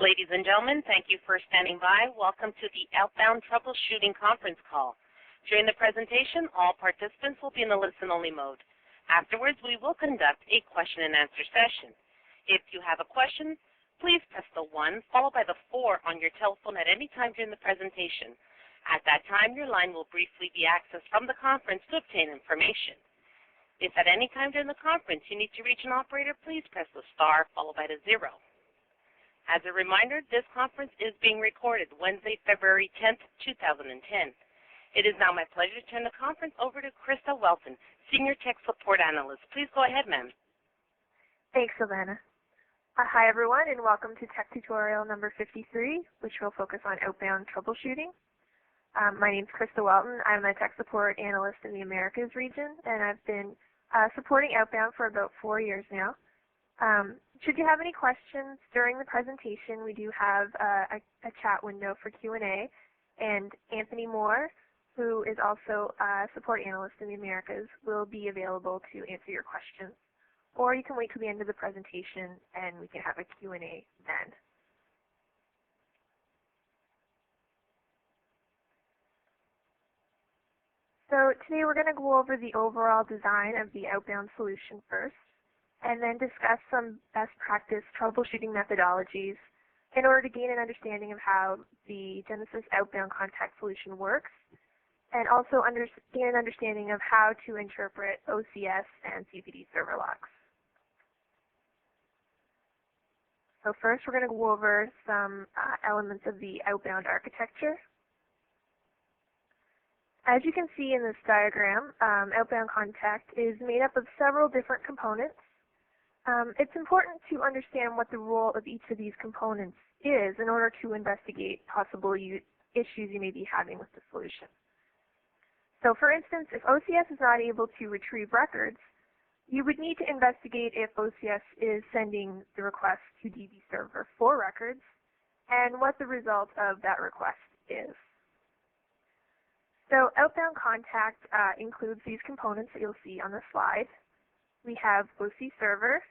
Ladies and gentlemen, thank you for standing by. Welcome to the Outbound Troubleshooting conference call. During the presentation, all participants will be in a listen-only mode. Afterwards, we will conduct a question-and-answer session. If you have a question, please press the 1 followed by the 4 on your telephone at any time during the presentation. At that time, your line will briefly be accessed from the conference to obtain information. If at any time during the conference you need to reach an operator, please press the star followed by the 0. As a reminder, this conference is being recorded Wednesday, February 10th, 2010. It is now my pleasure to turn the conference over to Krista Welton, Senior Tech Support Analyst. Please go ahead, ma'am. Thanks, Savannah. Hi, everyone, and welcome to Tech Tutorial number 53, which will focus on outbound troubleshooting. My name is Krista Welton. I'm a Tech Support Analyst in the Americas region, and I've been supporting Outbound for about 4 years now. Should you have any questions during the presentation, we do have a chat window for Q&A, and Anthony Moore, who is also a support analyst in the Americas, will be available to answer your questions. Or you can wait till the end of the presentation and we can have a Q&A then. So today we're going to go over the overall design of the Outbound solution first, and then discuss some best practice troubleshooting methodologies in order to gain an understanding of how the Genesis Outbound Contact solution works, and also gain an understanding of how to interpret OCS and CPD server logs. So first we're going to go over some elements of the Outbound architecture. As you can see in this diagram, Outbound Contact is made up of several different components. It's important to understand what the role of each of these components is in order to investigate possible issues you may be having with the solution. So for instance, if OCS is not able to retrieve records, you would need to investigate if OCS is sending the request to DB server for records and what the result of that request is. So Outbound Contact includes these components that you'll see on the slide. We have OC server,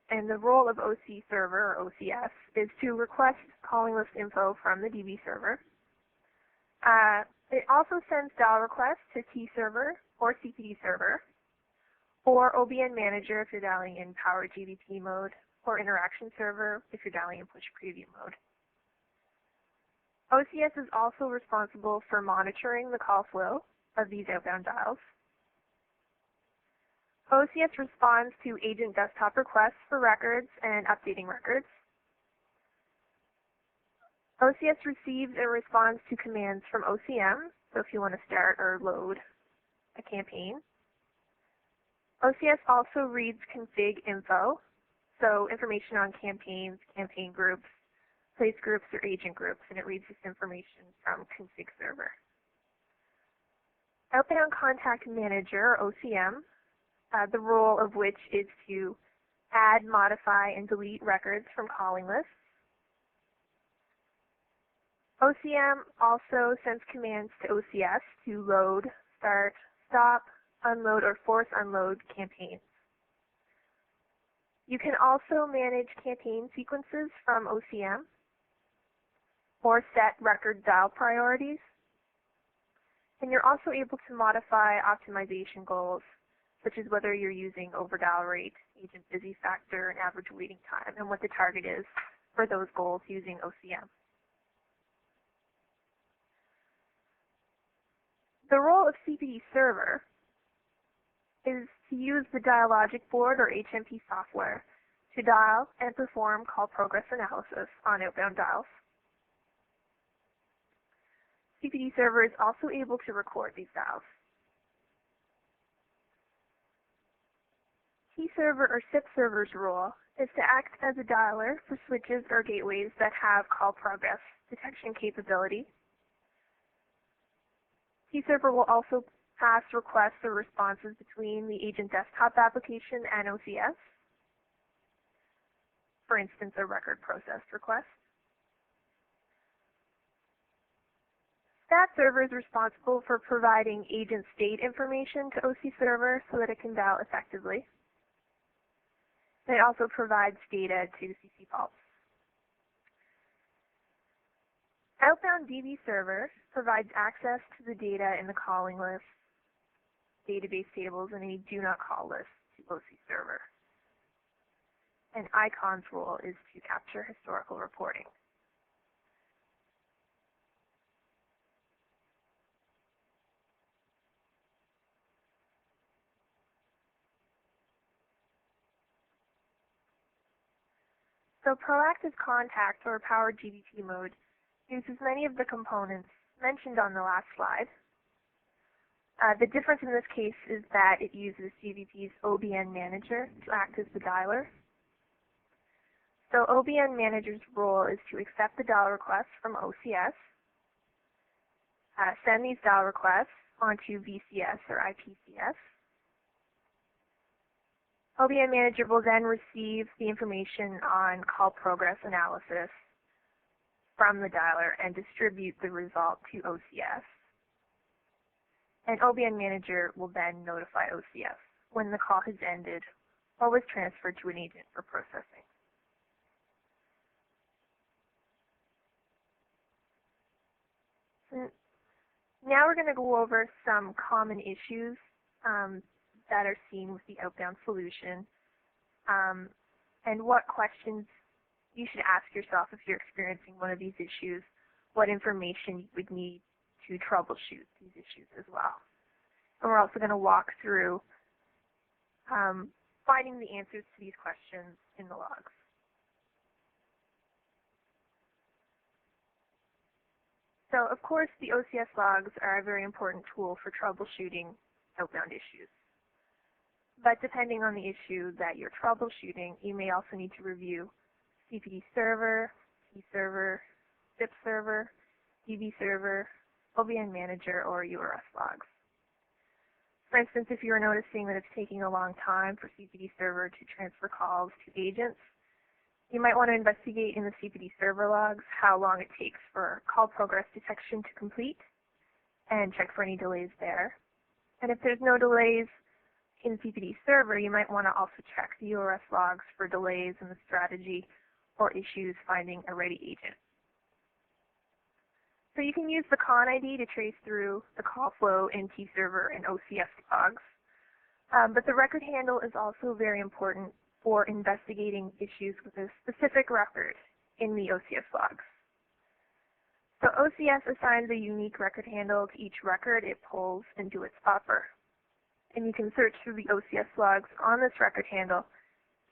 and the role of OC server, or OCS, is to request calling list info from the DB server. It also sends dial requests to T server or CPD server, or OBN manager if you're dialing in power GBP mode, or interaction server if you're dialing in push preview mode. OCS is also responsible for monitoring the call flow of these outbound dials. OCS responds to agent desktop requests for records and updating records. OCS receives and responds to commands from OCM, so if you want to start or load a campaign. OCS also reads config info, so information on campaigns, campaign groups, place groups, or agent groups, and it reads this information from config server. Outbound Contact Manager, or OCM, the role of which is to add, modify, and delete records from calling lists. OCM also sends commands to OCS to load, start, stop, unload, or force unload campaigns. You can also manage campaign sequences from OCM or set record dial priorities. And you're also able to modify optimization goals, such as whether you're using overdial rate, agent busy factor, and average waiting time, and what the target is for those goals using OCM. The role of CPD server is to use the dialogic board or HMP software to dial and perform call progress analysis on outbound dials. CPD server is also able to record these dials. T server or SIP server's role is to act as a dialer for switches or gateways that have call progress detection capability. T server will also pass requests or responses between the agent desktop application and OCS, for instance, a record processed request. Stat server is responsible for providing agent state information to OC server so that it can dial effectively. And it also provides data to CC Pulse. Outbound DB server provides access to the data in the calling list, database tables, and any do not call list to OC server. And ICON's role is to capture historical reporting. So proactive contact or powered GBT mode uses many of the components mentioned on the last slide. The difference in this case is that it uses GBT's OBN manager to act as the dialer. So OBN manager's role is to accept the dial requests from OCS, send these dial requests onto VCS or IPCS. OBN manager will then receive the information on call progress analysis from the dialer and distribute the result to OCS. And OBN manager will then notify OCS when the call has ended or was transferred to an agent for processing. So now we're going to go over some common issues that are seen with the Outbound solution and what questions you should ask yourself if you're experiencing one of these issues, what information you would need to troubleshoot these issues as well. And we're also going to walk through finding the answers to these questions in the logs. So, of course, the OCS logs are a very important tool for troubleshooting outbound issues. But depending on the issue that you're troubleshooting, you may also need to review CPD server, C server, SIP server, DB server, OBN manager, or URS logs. For instance, if you are noticing that it's taking a long time for CPD server to transfer calls to agents, you might want to investigate in the CPD server logs how long it takes for call progress detection to complete and check for any delays there. And if there's no delays in CPD server, you might want to also check the URS logs for delays in the strategy or issues finding a ready agent. So you can use the con ID to trace through the call flow in T server and OCS logs. But the record handle is also very important for investigating issues with a specific record in the OCS logs. So OCS assigns a unique record handle to each record it pulls into its buffer. And you can search through the OCS logs on this record handle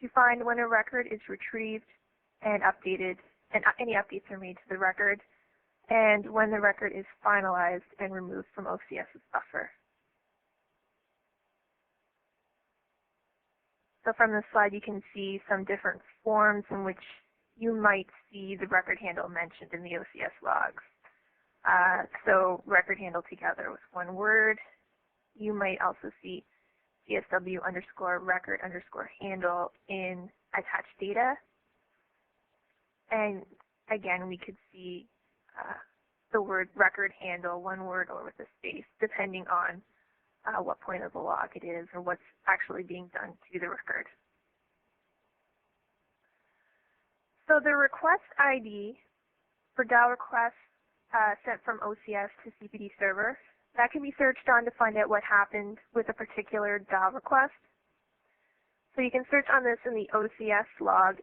to find when a record is retrieved and updated, and any updates are made to the record, and when the record is finalized and removed from OCS's buffer. So from this slide, you can see some different forms in which you might see the record handle mentioned in the OCS logs. So record handle together with one word. You might also see CSW underscore record underscore handle in attached data. And again, we could see the word record handle, one word or with a space, depending on what point of the log it is or what's actually being done to the record. So the request ID for dial requests sent from OCS to CPD server, that can be searched on to find out what happened with a particular dial request. So you can search on this in the OCS log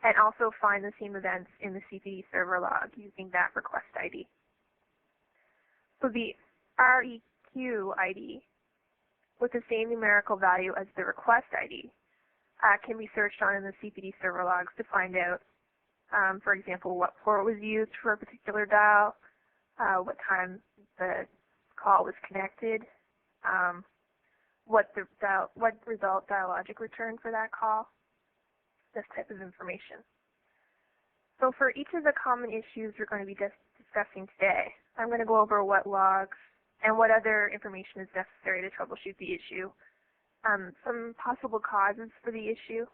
and also find the same events in the CPD server log using that request ID. So the REQ ID with the same numerical value as the request ID can be searched on in the CPD server logs to find out, for example, what port was used for a particular dial, what time the call was connected, what result dialogic returned for that call, this type of information. So for each of the common issues we're going to be discussing today, I'm going to go over what logs and what other information is necessary to troubleshoot the issue, some possible causes for the issue,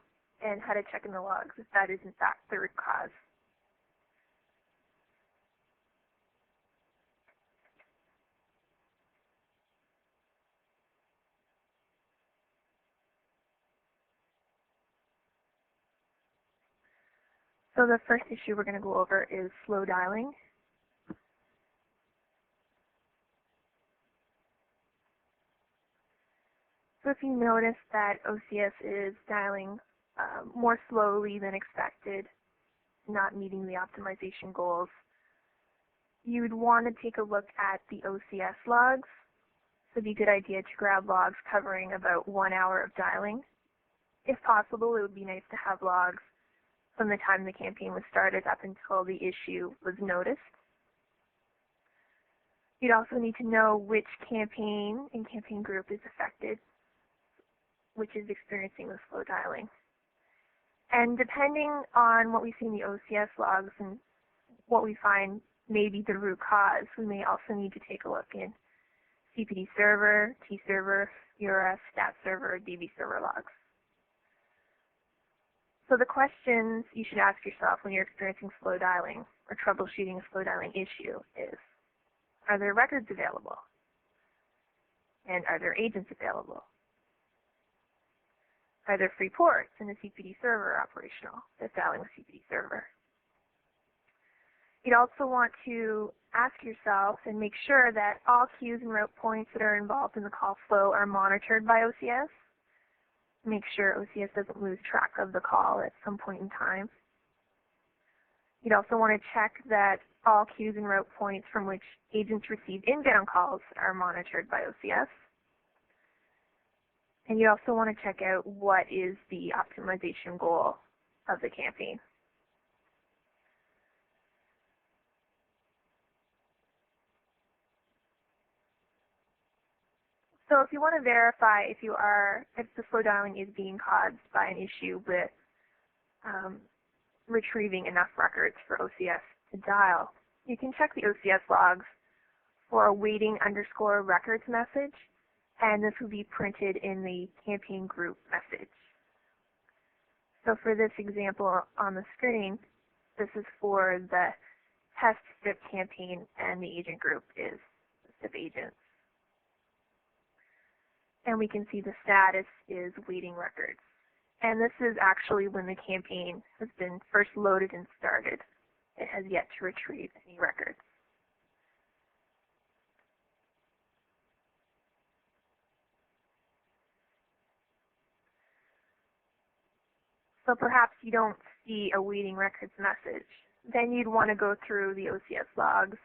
and how to check in the logs if that is in fact the root cause. So the first issue we're going to go over is slow dialing. So if you notice that OCS is dialing more slowly than expected, not meeting the optimization goals, you would want to take a look at the OCS logs. So it'd be a good idea to grab logs covering about 1 hour of dialing. If possible, it would be nice to have logs from the time the campaign was started up until the issue was noticed. You'd also need to know which campaign and campaign group is affected, which is experiencing the slow dialing. And depending on what we see in the OCS logs and what we find may be the root cause, we may also need to take a look in CPD server, T server, URS, stat server, DB server logs. So the questions you should ask yourself when you're experiencing slow dialing or troubleshooting a slow dialing issue is, are there records available? And are there agents available? Are there free ports in the CPD server operational that's dialing with CPD server? You'd also want to ask yourself and make sure that all queues and route points that are involved in the call flow are monitored by OCS. Make sure OCS doesn't lose track of the call at some point in time. You'd also want to check that all queues and route points from which agents receive inbound calls are monitored by OCS. And you also want to check out what is the optimization goal of the campaign. So if you want to verify if the slow dialing is being caused by an issue with retrieving enough records for OCS to dial, you can check the OCS logs for a waiting_records message, and this will be printed in the campaign group message. So for this example on the screen, this is for the test SIP campaign, and the agent group is the SIP agents. And we can see the status is waiting records. And this is actually when the campaign has been first loaded and started. It has yet to retrieve any records. So perhaps you don't see a waiting records message. Then you'd want to go through the OCS logs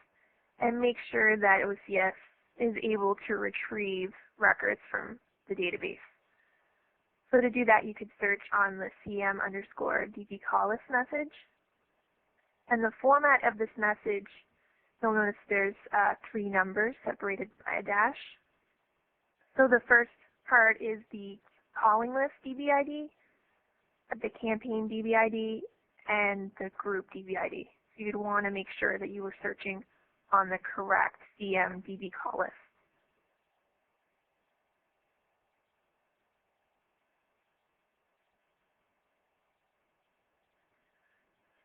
and make sure that OCS is able to retrieve records from the database. So to do that, you could search on the CM_DB call list message. And the format of this message, you'll notice there's 3 numbers separated by a dash. So the first part is the calling list DB ID, the campaign DB ID, and the group DB ID. So you'd want to make sure that you were searching on the correct CM DB call list.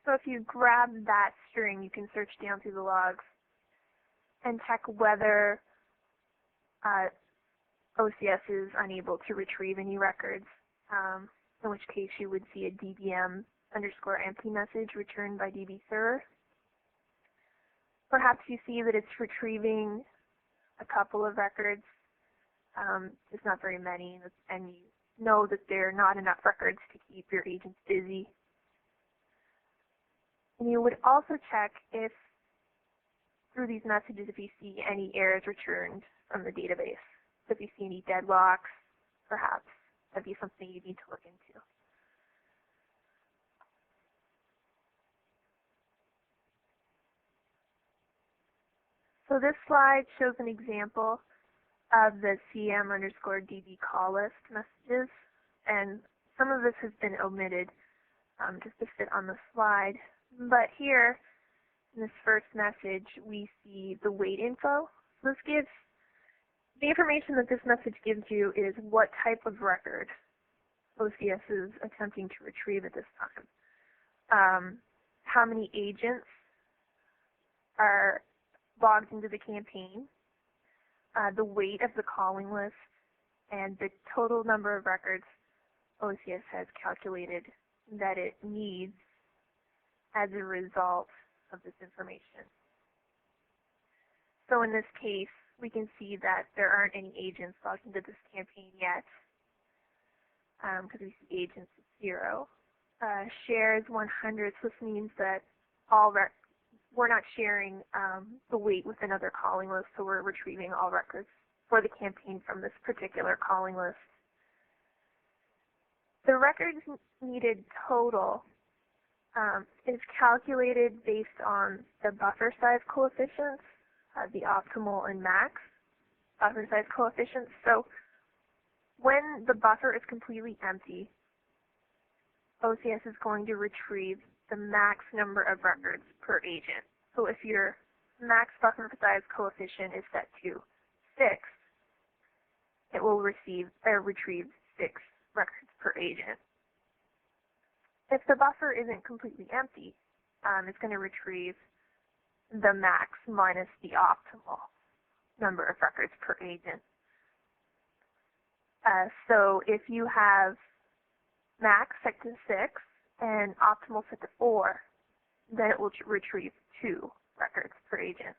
So if you grab that string, you can search down through the logs and check whether OCS is unable to retrieve any records, in which case you would see a DBM_empty message returned by DB server. Perhaps you see that it's retrieving a couple of records, just not very many, and you know that there are not enough records to keep your agents busy. And you would also check if, through these messages, if you see any errors returned from the database. So if you see any deadlocks, perhaps that'd be something you need to look into. So this slide shows an example of the CM_DB call list messages, and some of this has been omitted just to fit on the slide. But here, in this first message, we see the wait info. So this gives, the information that this message gives you is what type of record OCS is attempting to retrieve at this time. How many agents are logged into the campaign, the weight of the calling list, and the total number of records OCS has calculated that it needs as a result of this information. So in this case, we can see that there aren't any agents logged into this campaign yet, because we see agents at 0. Shares 100, so this means that we're not sharing the weight with another calling list, so we're retrieving all records for the campaign from this particular calling list. The records needed total is calculated based on the buffer size coefficients, the optimal and max buffer size coefficients. So when the buffer is completely empty, OCS is going to retrieve the max number of records per agent. So if your max buffer size coefficient is set to 6, it will retrieve 6 records per agent. If the buffer isn't completely empty, it's going to retrieve the max minus the optimal number of records per agent. So if you have max set to 6 and optimal set to 4, then it will retrieve 2 records per agent.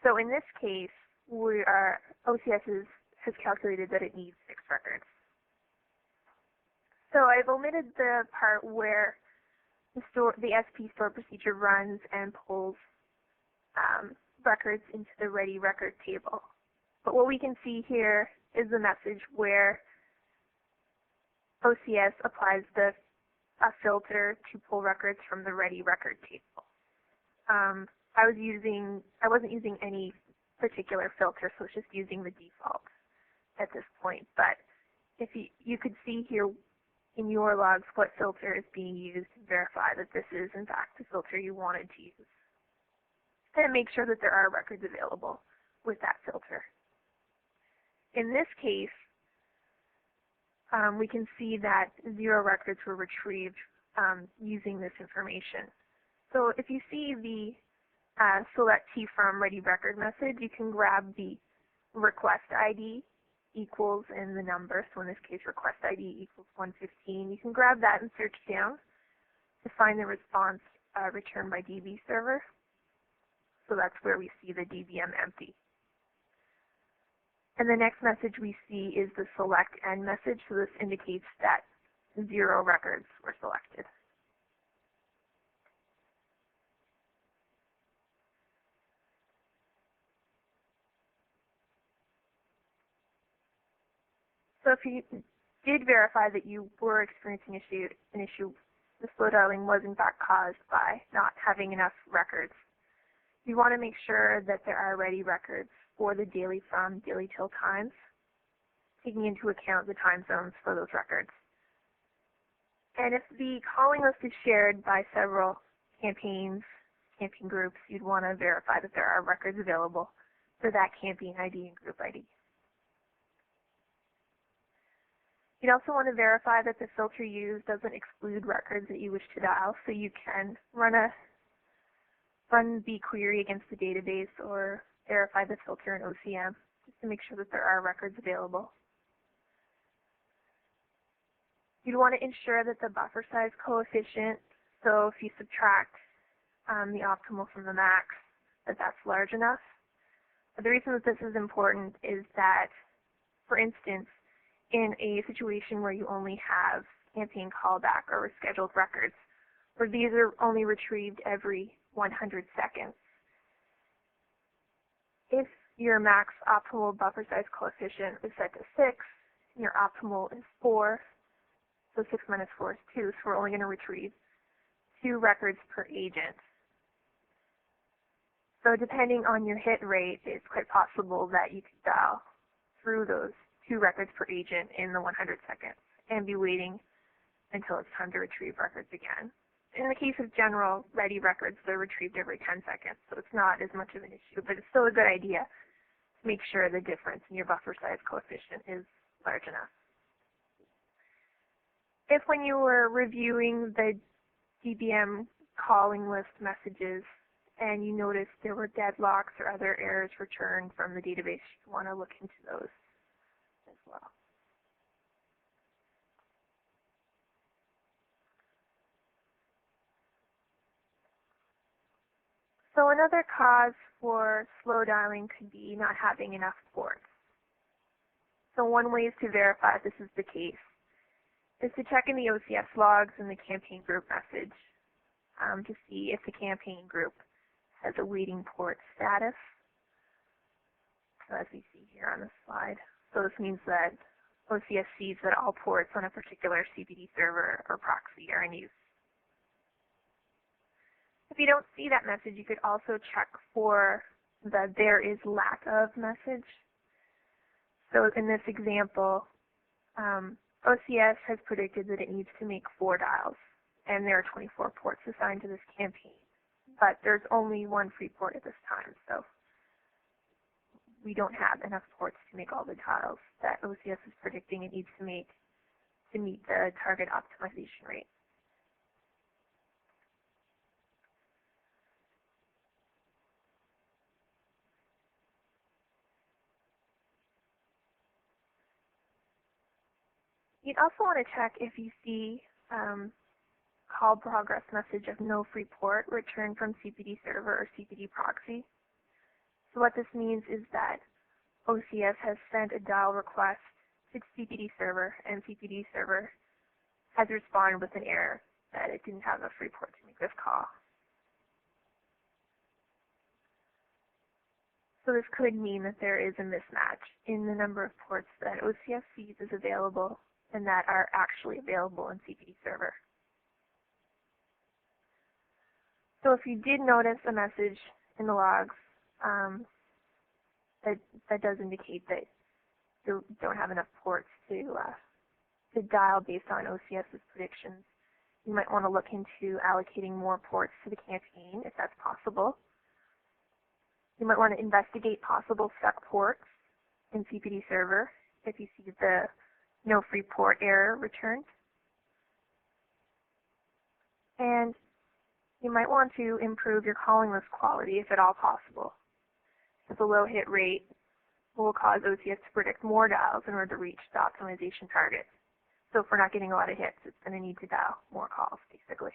So in this case, OCS has calculated that it needs 6 records. So I've omitted the part where the SP store procedure runs and pulls records into the ready record table. But what we can see here is the message where OCS applies a filter to pull records from the ready record table. I wasn't using any particular filter, so it's just using the default at this point. But if you could see here in your logs what filter is being used to verify that this is in fact the filter you wanted to use, and make sure that there are records available with that filter. In this case, we can see that 0 records were retrieved using this information. So if you see the select T from ready record message, you can grab the request ID equals in the number. So in this case, request ID equals 115. You can grab that and search down to find the response returned by DB server. So that's where we see the DBM empty. And the next message we see is the select end message. So this indicates that 0 records were selected. So if you did verify that you were experiencing an issue, the slow dialing was in fact caused by not having enough records, you want to make sure that there are ready records for the daily from, daily till times, taking into account the time zones for those records. And if the calling list is shared by several campaign groups, you'd want to verify that there are records available for that campaign ID and group ID. You'd also want to verify that the filter used doesn't exclude records that you wish to dial, so you can run the query against the database or verify the filter in OCM just to make sure that there are records available. You'd want to ensure that the buffer size coefficient, so if you subtract the optimal from the max, that's large enough. But the reason that this is important is that, for instance, in a situation where you only have campaign callback or rescheduled records, where these are only retrieved every 100 seconds, if your max optimal buffer size coefficient is set to 6, and your optimal is 4, so 6 minus 4 is 2, so we're only going to retrieve 2 records per agent. So depending on your hit rate, it's quite possible that you could dial through those 2 records per agent in the 100 seconds and be waiting until it's time to retrieve records again. In the case of general ready records, they're retrieved every 10 seconds, so it's not as much of an issue, but it's still a good idea to make sure the difference in your buffer size coefficient is large enough. If when you were reviewing the DBM calling list messages and you noticed there were deadlocks or other errors returned from the database, you want to look into those as well. So another cause for slow dialing could be not having enough ports. So one way is to verify if this is the case is to check in the OCS logs in the campaign group message to see if the campaign group has a waiting port status. So as we see here on the slide. So this means that OCS sees that all ports on a particular CPD server or proxy are in use. If you don't see that message, you could also check for the "there is lack of" message. So in this example, OCS has predicted that it needs to make 4 dials, and there are 24 ports assigned to this campaign. But there's only one free port at this time, so we don't have enough ports to make all the dials that OCS is predicting it needs to make to meet the target optimization rate. You'd also want to check if you see call progress message of no free port returned from CPD server or CPD proxy. So what this means is that OCS has sent a dial request to CPD server, and CPD server has responded with an error that it didn't have a free port to make this call. So this could mean that there is a mismatch in the number of ports that OCS sees as available and that are actually available in CPD server. So if you did notice a message in the logs that does indicate that you don't have enough ports to dial based on OCS's predictions, you might want to look into allocating more ports to the campaign if that's possible. You might want to investigate possible stuck ports in CPD server if you see the no free port error returned. And you might want to improve your calling list quality if at all possible. If a low hit rate will cause OCS to predict more dials in order to reach the optimization target. So if we're not getting a lot of hits, it's going to need to dial more calls, basically.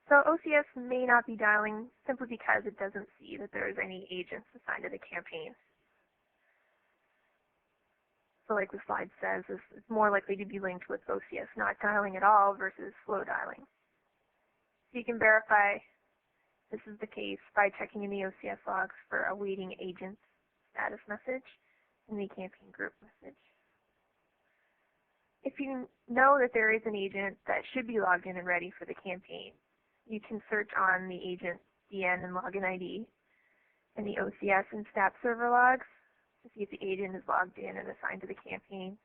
So OCS may not be dialing simply because it doesn't see that there's any agents assigned to the campaign. So like the slide says, it's more likely to be linked with OCS not dialing at all versus slow dialing. So you can verify this is the case by checking in the OCS logs for a waiting agent status message in the campaign group message. If you know that there is an agent that should be logged in and ready for the campaign, you can search on the agent DN and login ID in the OCS and stat server logs to see if the agent is logged in and assigned to the campaign.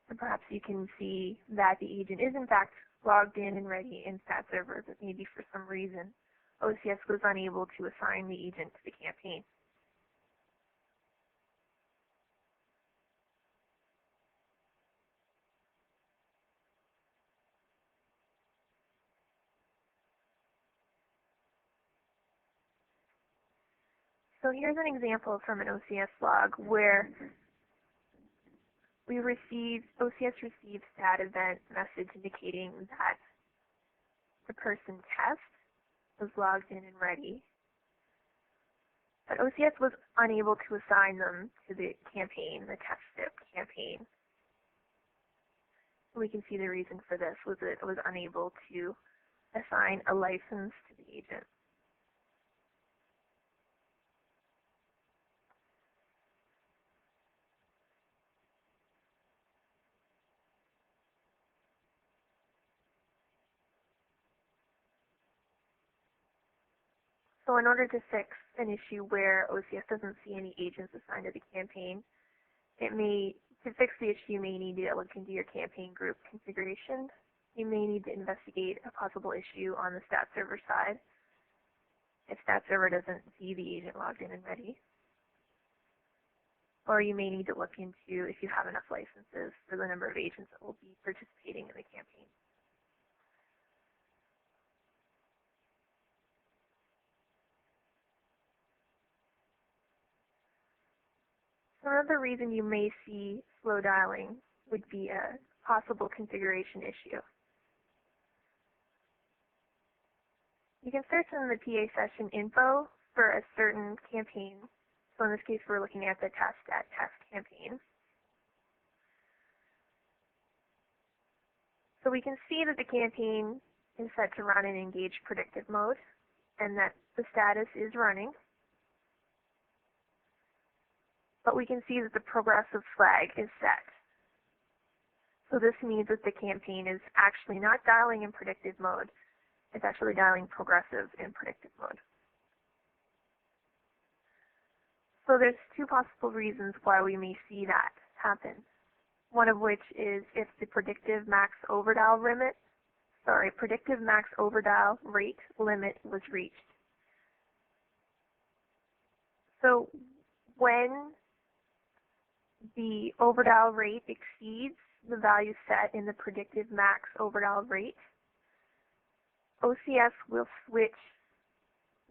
And perhaps you can see that the agent is in fact logged in and ready in stat server, but maybe for some reason OCS was unable to assign the agent to the campaign. So here's an example from an OCS log where OCS received stat event message indicating that the person test was logged in and ready, but OCS was unable to assign them to the campaign, the test SIP campaign. We can see the reason for this was that it was unable to assign a license to the agent. So in order to fix an issue where OCS doesn't see any agents assigned to the campaign, to fix the issue, you may need to look into your campaign group configuration. You may need to investigate a possible issue on the stat server side if stat server doesn't see the agent logged in and ready. Or you may need to look into if you have enough licenses for the number of agents that will be participating in the campaign. Another reason you may see slow dialing would be a possible configuration issue. You can search in the PA session info for a certain campaign. So in this case, we're looking at the test campaign. So we can see that the campaign is set to run in engaged predictive mode and that the status is running. But we can see that the progressive flag is set. So this means that the campaign is actually not dialing in predictive mode. It's actually dialing progressive in predictive mode. So there's two possible reasons why we may see that happen. One of which is if the predictive max overdial rate limit was reached. So when the overdial rate exceeds the value set in the predictive max overdial rate, OCS will switch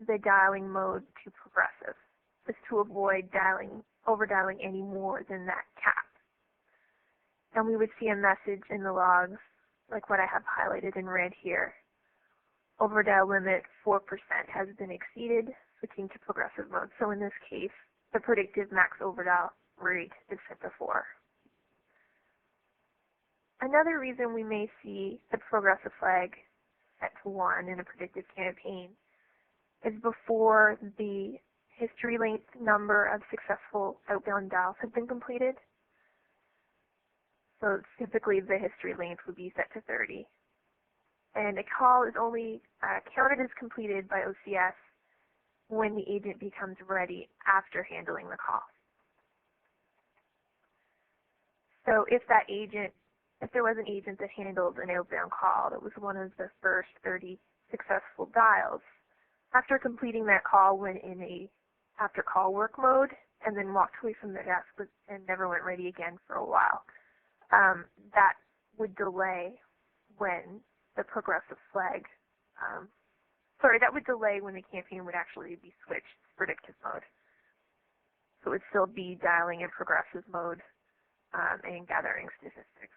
the dialing mode to progressive, just to avoid overdialing any more than that cap. And we would see a message in the logs, like what I have highlighted in red here. Overdial limit 4% has been exceeded, switching to progressive mode. So in this case, the predictive max overdial rate is set to 4. Another reason we may see the progressive flag set to 1 in a predictive campaign is before the history length number of successful outbound dials have been completed. So typically the history length would be set to 30. And a call is only counted as completed by OCS when the agent becomes ready after handling the call. So if there was an agent that handled an outbound call that was one of the first 30 successful dials, after completing that call went in a after call work mode and then walked away from the desk and never went ready again for a while, that would delay when the progressive flag, that would delay when the campaign would actually be switched to predictive mode. So it would still be dialing in progressive mode and gathering statistics.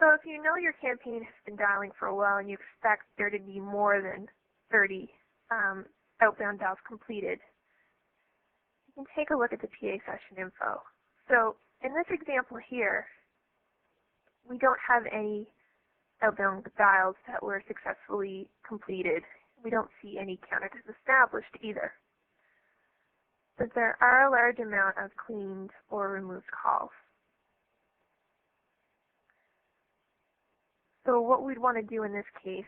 So if you know your campaign has been dialing for a while and you expect there to be more than 30 outbound dials completed, you can take a look at the PA session info. So in this example here, we don't have any outbound dials that were successfully completed. We don't see any counted as established either. But there are a large amount of cleaned or removed calls. So what we'd want to do in this case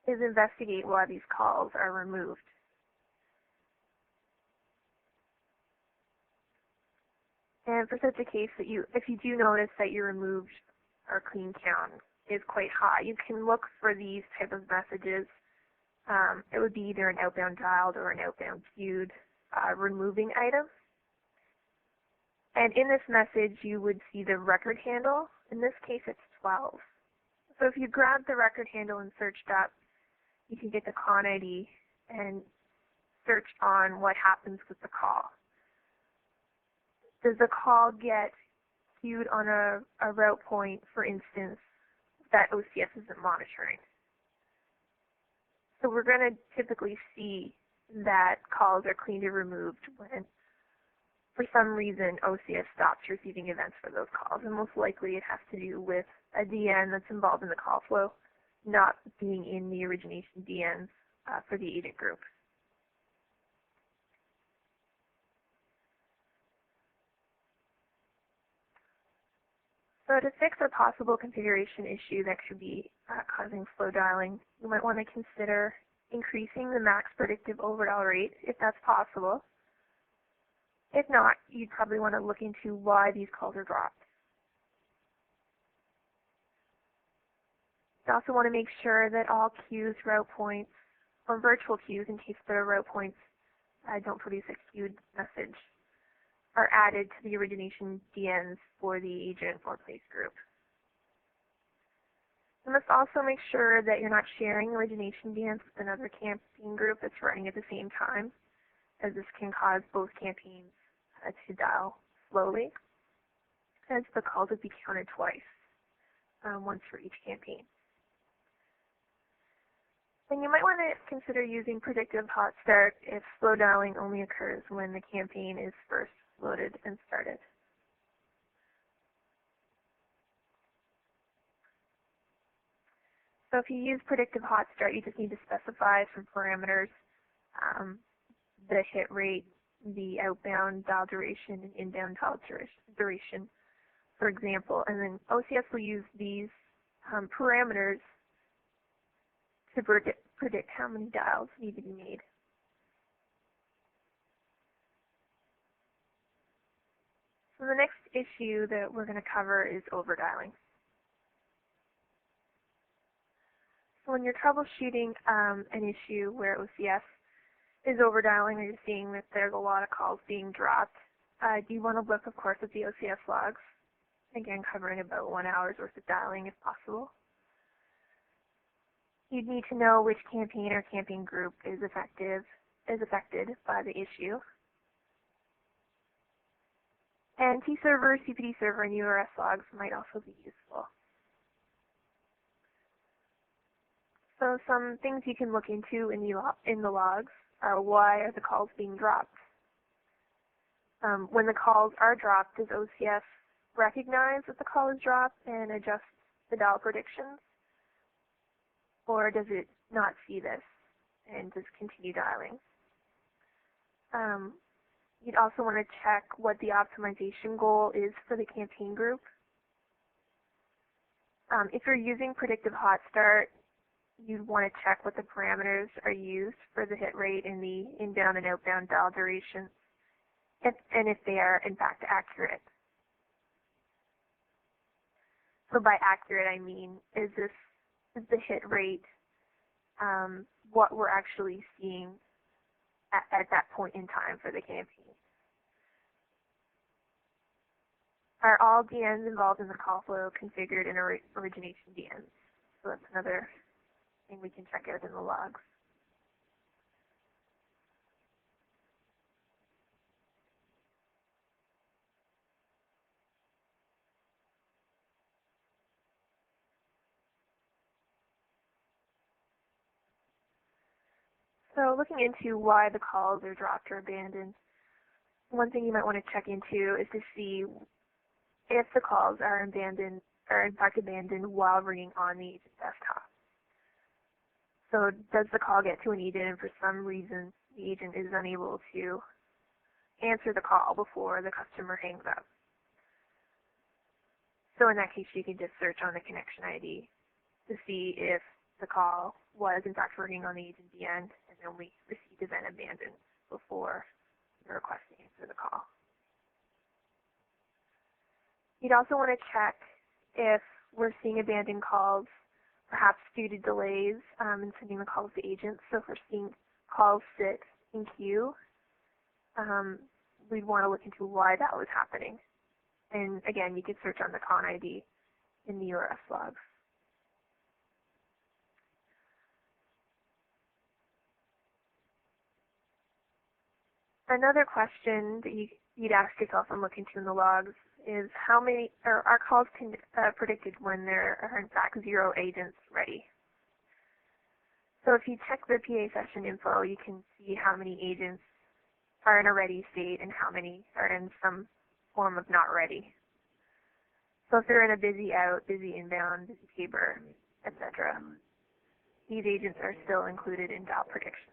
is investigate why these calls are removed. And for such a case that if you do notice that your removed or clean count is quite high, you can look for these type of messages. It would be either an outbound dialed or an outbound queued removing item. And in this message, you would see the record handle. In this case, it's 12. So if you grab the record handle and searched up, you can get the con ID and search on what happens with the call. Does the call get queued on a route point, for instance, that OCS isn't monitoring? So we're going to typically see that calls are cleaned or removed when, for some reason, OCS stops receiving events for those calls. And most likely it has to do with a DN that's involved in the call flow not being in the origination DNs for the agent group. So to fix a possible configuration issue that could be causing slow dialing, you might want to consider increasing the max predictive overdial rate if that's possible. If not, you'd probably want to look into why these calls are dropped. You also want to make sure that all queues, route points, or virtual queues, in case the route points don't produce a queued message, are added to the origination DNs for the agent or place group. You must also make sure that you're not sharing origination DNS with another campaign group that's running at the same time, as this can cause both campaigns to dial slowly, as the calls would be counted twice, once for each campaign. And you might want to consider using predictive hot start if slow dialing only occurs when the campaign is first loaded and started. So if you use predictive hot start, you just need to specify some parameters, the hit rate, the outbound dial duration, and inbound dial duration, for example. And then OCS will use these parameters to predict how many dials need to be made. So the next issue that we're going to cover is overdialing. So when you're troubleshooting an issue where OCS is overdialing, or you're seeing that there's a lot of calls being dropped, you want to look, of course, at the OCS logs, again covering about 1 hour's worth of dialing if possible. You'd need to know which campaign or campaign group is affected by the issue. And T-server, CPD server, and URS logs might also be useful. So some things you can look into in the logs are, why are the calls being dropped? When the calls are dropped, does OCS recognize that the call is dropped and adjust the dial predictions? Or does it not see this and just continue dialing? You'd also want to check what the optimization goal is for the campaign group. If you're using predictive hot start, you'd want to check what the parameters are used for the hit rate and the inbound and outbound dial duration, and if they are in fact accurate. So by accurate, I mean, is the hit rate what we're actually seeing at that point in time for the campaign? Are all DNs involved in the call flow configured in origination DNs? So that's another thing we can check out in the logs. So looking into why the calls are dropped or abandoned, one thing you might want to check into is to see if the calls are abandoned, or in fact abandoned while ringing on the agent's desktop. So does the call get to an agent and for some reason the agent is unable to answer the call before the customer hangs up? So in that case, you can just search on the connection ID to see if the call was in fact ringing on the agent DN and only received and then abandoned before the request to answer the call. You'd also want to check if we're seeing abandoned calls, perhaps due to delays in sending the calls to agents. So if we're seeing calls sit in queue, we'd want to look into why that was happening. And again, you could search on the con ID in the URS logs. Another question that you'd ask yourself and look into in the logs is how many are calls predicted when there are in fact 0 agents ready. So if you check the PA session info, you can see how many agents are in a ready state and how many are in some form of not ready. So if they're in a busy out, busy inbound, busy caber, etc., these agents are still included in dial prediction.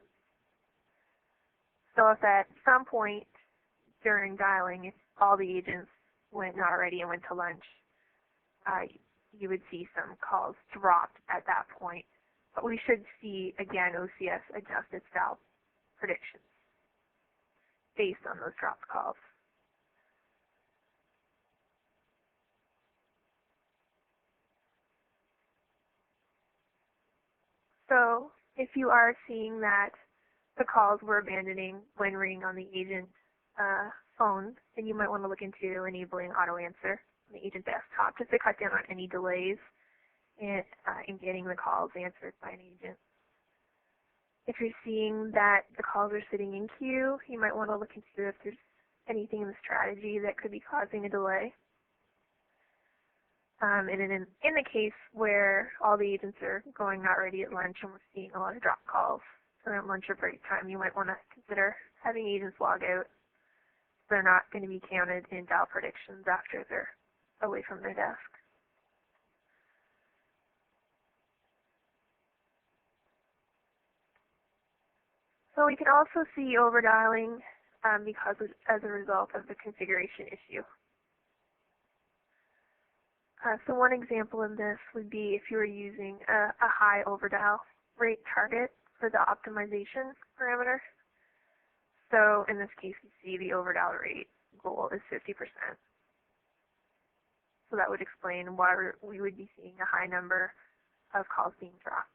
So if at some point during dialing, if all the agents went not ready and went to lunch, you would see some calls dropped at that point. But we should see, again, OCS adjust its dial predictions based on those dropped calls. So if you are seeing that the calls were abandoning when ringing on the agent phone, then you might want to look into enabling auto answer on the agent desktop just to cut down on any delays in getting the calls answered by an agent. If you're seeing that the calls are sitting in queue, you might want to look into if there's anything in the strategy that could be causing a delay. And in the case where all the agents are going out ready at lunch and we're seeing a lot of drop calls around lunch or break time, you might want to consider having agents log out. They're not going to be counted in dial predictions after they're away from their desk. So we can also see overdialing as a result of the configuration issue. So one example of this would be if you were using a high overdial rate target for the optimization parameter. So in this case, you see the overdial rate goal is 50%. So that would explain why we would be seeing a high number of calls being dropped.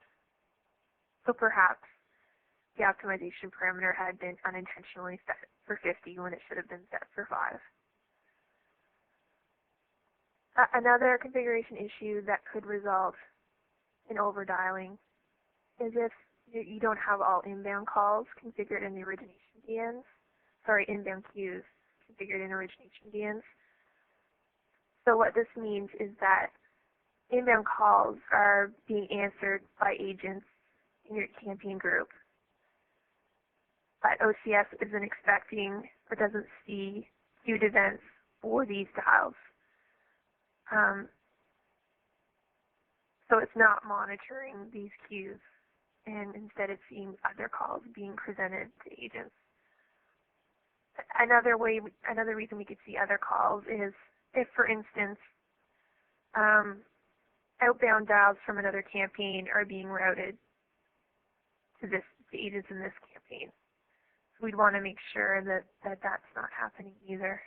So perhaps the optimization parameter had been unintentionally set for 50 when it should have been set for 5. Another configuration issue that could result in overdialing is if you don't have all inbound calls configured in the origination DNs, inbound queues configured in origination DNs. So what this means is that inbound calls are being answered by agents in your campaign group, but OCS isn't expecting or doesn't see queued events for these dials. So it's not monitoring these queues, and instead it's seeing other calls being presented to agents. Another reason we could see other calls is if, for instance, outbound dials from another campaign are being routed to the agents in this campaign. So we'd want to make sure that that's not happening either.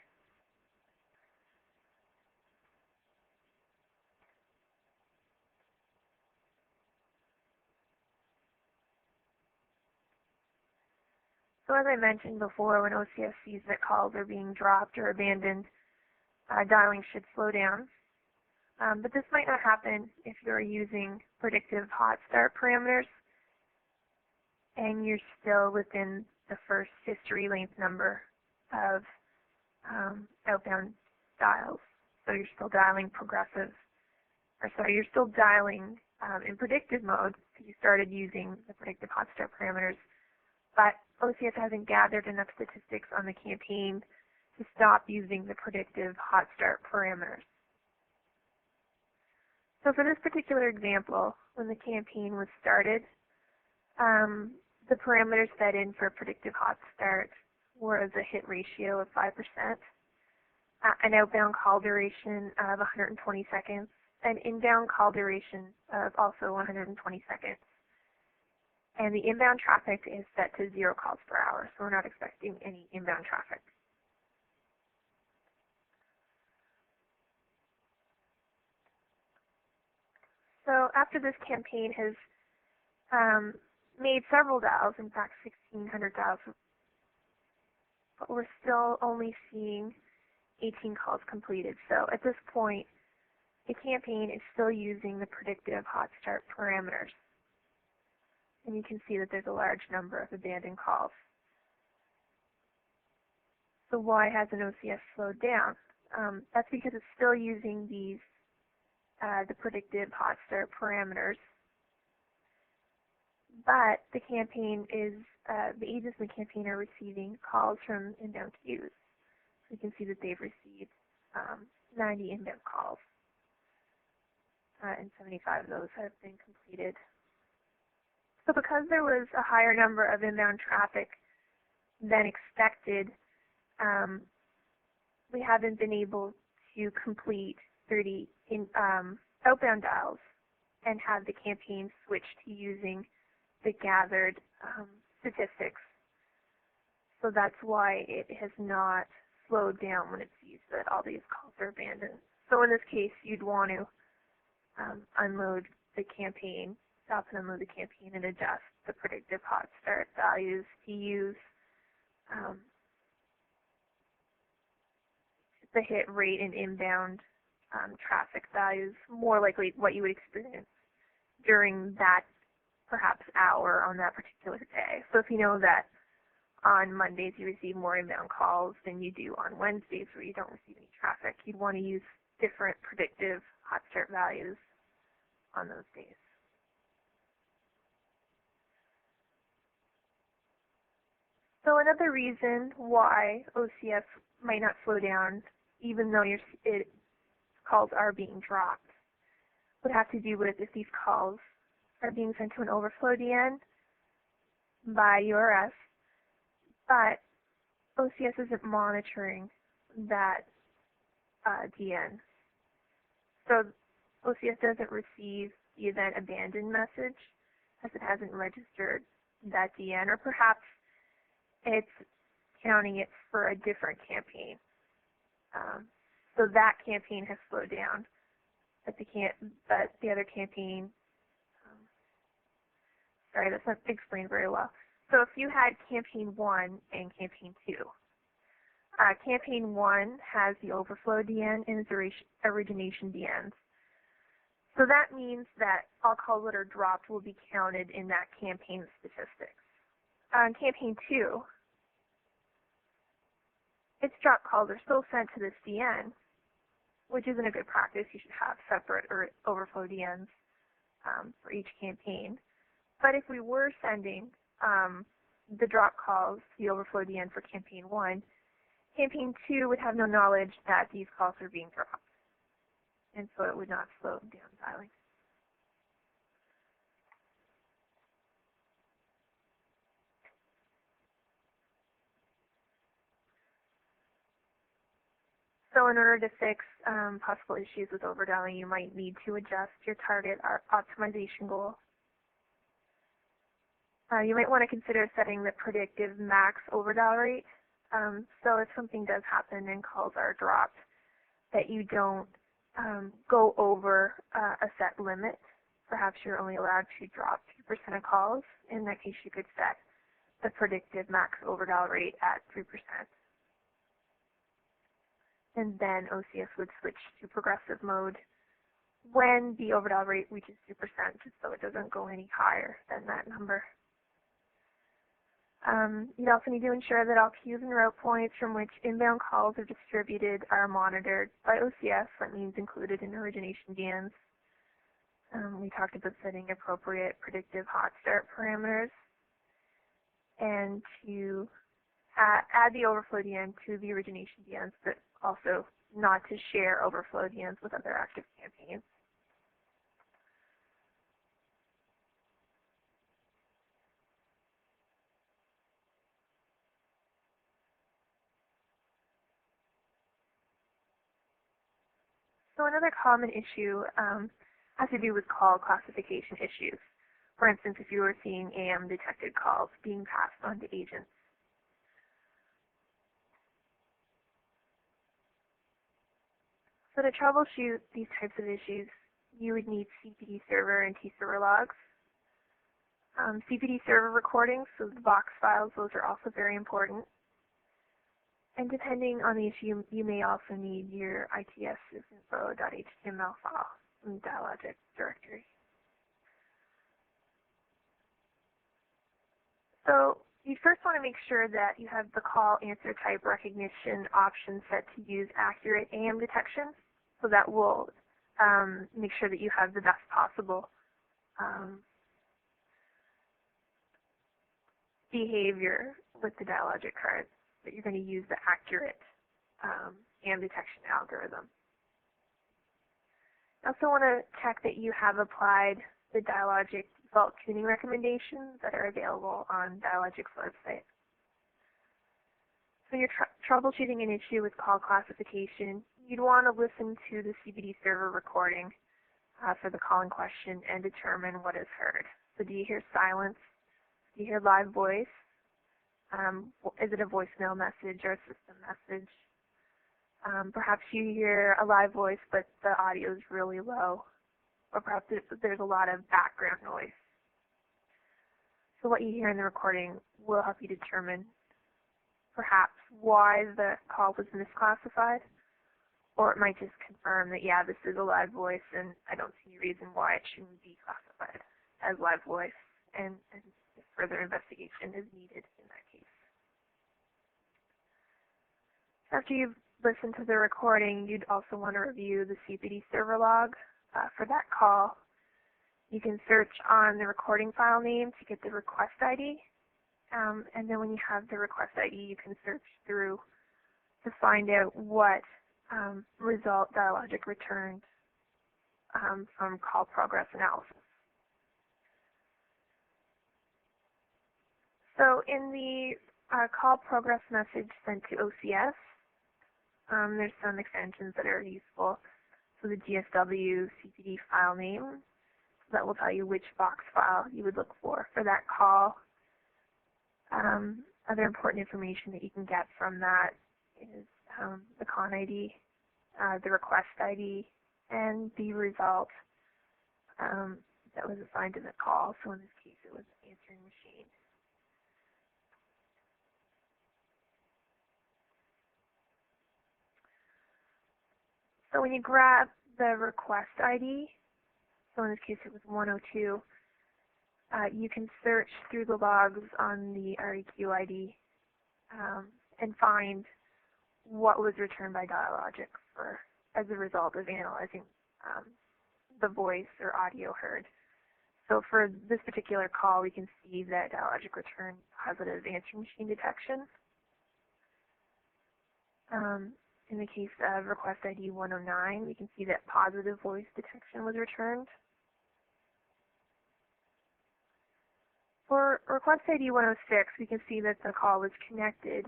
So as I mentioned before, when OCS sees that calls are being dropped or abandoned, dialing should slow down. But this might not happen if you're using predictive hot start parameters and you're still within the first history length number of outbound dials. So you're still dialing you're still dialing in predictive mode because you started using the predictive hot start parameters, but OCS hasn't gathered enough statistics on the campaign to stop using the predictive hot start parameters. So for this particular example, when the campaign was started, the parameters set in for predictive hot start was a hit ratio of 5%, an outbound call duration of 120 seconds, an inbound call duration of also 120 seconds. And the inbound traffic is set to 0 calls per hour, so we're not expecting any inbound traffic. So after this campaign has made several dials, in fact 1,600 dials, but we're still only seeing 18 calls completed. So at this point, the campaign is still using the predictive hot start parameters. And you can see that there's a large number of abandoned calls. So why hasn't OCS slowed down? That's because it's still using these the predictive hot start parameters, but the campaign is the agents in the campaign are receiving calls from inbound queues. So you can see that they've received 90 inbound calls, and 75 of those have been completed. So because there was a higher number of inbound traffic than expected, we haven't been able to complete 30 outbound dials and have the campaign switch to using the gathered statistics. So that's why it has not slowed down when it sees that all these calls are abandoned. So in this case, you'd want to unload the campaign, stop and unload the campaign, and adjust the predictive hot start values to use the hit rate and inbound traffic values, more likely what you would experience during that perhaps hour on that particular day. So if you know that on Mondays you receive more inbound calls than you do on Wednesdays where you don't receive any traffic, you'd want to use different predictive hot start values on those days. So another reason why OCS might not slow down, even though calls are being dropped, would have to do with if these calls are being sent to an overflow DN by URS, but OCS isn't monitoring that DN. So OCS doesn't receive the event abandoned message as it hasn't registered that DN, or perhaps it's counting it for a different campaign. So that campaign has slowed down, but the other campaign, sorry, that's not explained very well. So if you had campaign 1 and campaign 2, campaign 1 has the overflow DN and its origination DNs. So that means that all calls that are dropped will be counted in that campaign statistics. On campaign 2, its dropped calls are still sent to this DN, which isn't a good practice. You should have separate overflow DNs for each campaign. But if we were sending the drop calls, the overflow DN for campaign 1, campaign 2 would have no knowledge that these calls are being dropped, and so it would not slow down dialing. So in order to fix possible issues with overdialing, you might need to adjust your target optimization goal. You might want to consider setting the predictive max overdial rate. So if something does happen and calls are dropped, that you don't go over a set limit. Perhaps you're only allowed to drop 2% of calls. In that case, you could set the predictive max overdial rate at 3%. And then OCS would switch to progressive mode when the overdial rate reaches 2%, just so it doesn't go any higher than that number. You'd also need to ensure that all queues and route points from which inbound calls are distributed are monitored by OCS. That means included in origination DNs. We talked about setting appropriate predictive hot start parameters, and to add the overflow DN to the origination DNs, but also not to share overflow DNs with other active campaigns. So another common issue has to do with call classification issues. For instance, if you were seeing AM detected calls being passed on to agents. So to troubleshoot these types of issues, you would need CPD server and T-server logs. CPD server recordings, so the box files, those are also very important. And depending on the issue, you may also need your itsinfo.html file from the Dialogic directory. So you first want to make sure that you have the call answer type recognition option set to use accurate AM detection. So that will make sure that you have the best possible behavior with the Dialogic card, that you're going to use the accurate AM detection algorithm. You also want to check that you have applied the Dialogic default tuning recommendations that are available on Dialogic's website. So you're troubleshooting an issue with call classification, you'd want to listen to the CPD server recording for the call in question and determine what is heard. So do you hear silence? Do you hear live voice? Is it a voicemail message or a system message? Perhaps you hear a live voice, but the audio is really low, or perhaps there's a lot of background noise. So what you hear in the recording will help you determine perhaps why the call was misclassified, or it might just confirm that, yeah, this is a live voice and I don't see any reason why it shouldn't be classified as live voice, and further investigation is needed in that case. After you've listened to the recording, you'd also want to review the CPD server log for that call. You can search on the recording file name to get the request ID, and then when you have the request ID, you can search through to find out what result Dialogic returned from call progress analysis. So in the call progress message sent to OCS, there's some extensions that are useful. So the GSW CPD file name, that will tell you which box file you would look for that call. Other important information that you can get from that is the con ID, the request ID, and the result that was assigned to the call. So in this case, it was answering machine. So when you grab the request ID, so in this case it was 102, you can search through the logs on the REQ ID and find what was returned by Dialogic as a result of analyzing the voice or audio heard. So for this particular call, we can see that Dialogic returned positive answering machine detection. In the case of request ID 109, we can see that positive voice detection was returned. For request ID 106, we can see that the call was connected.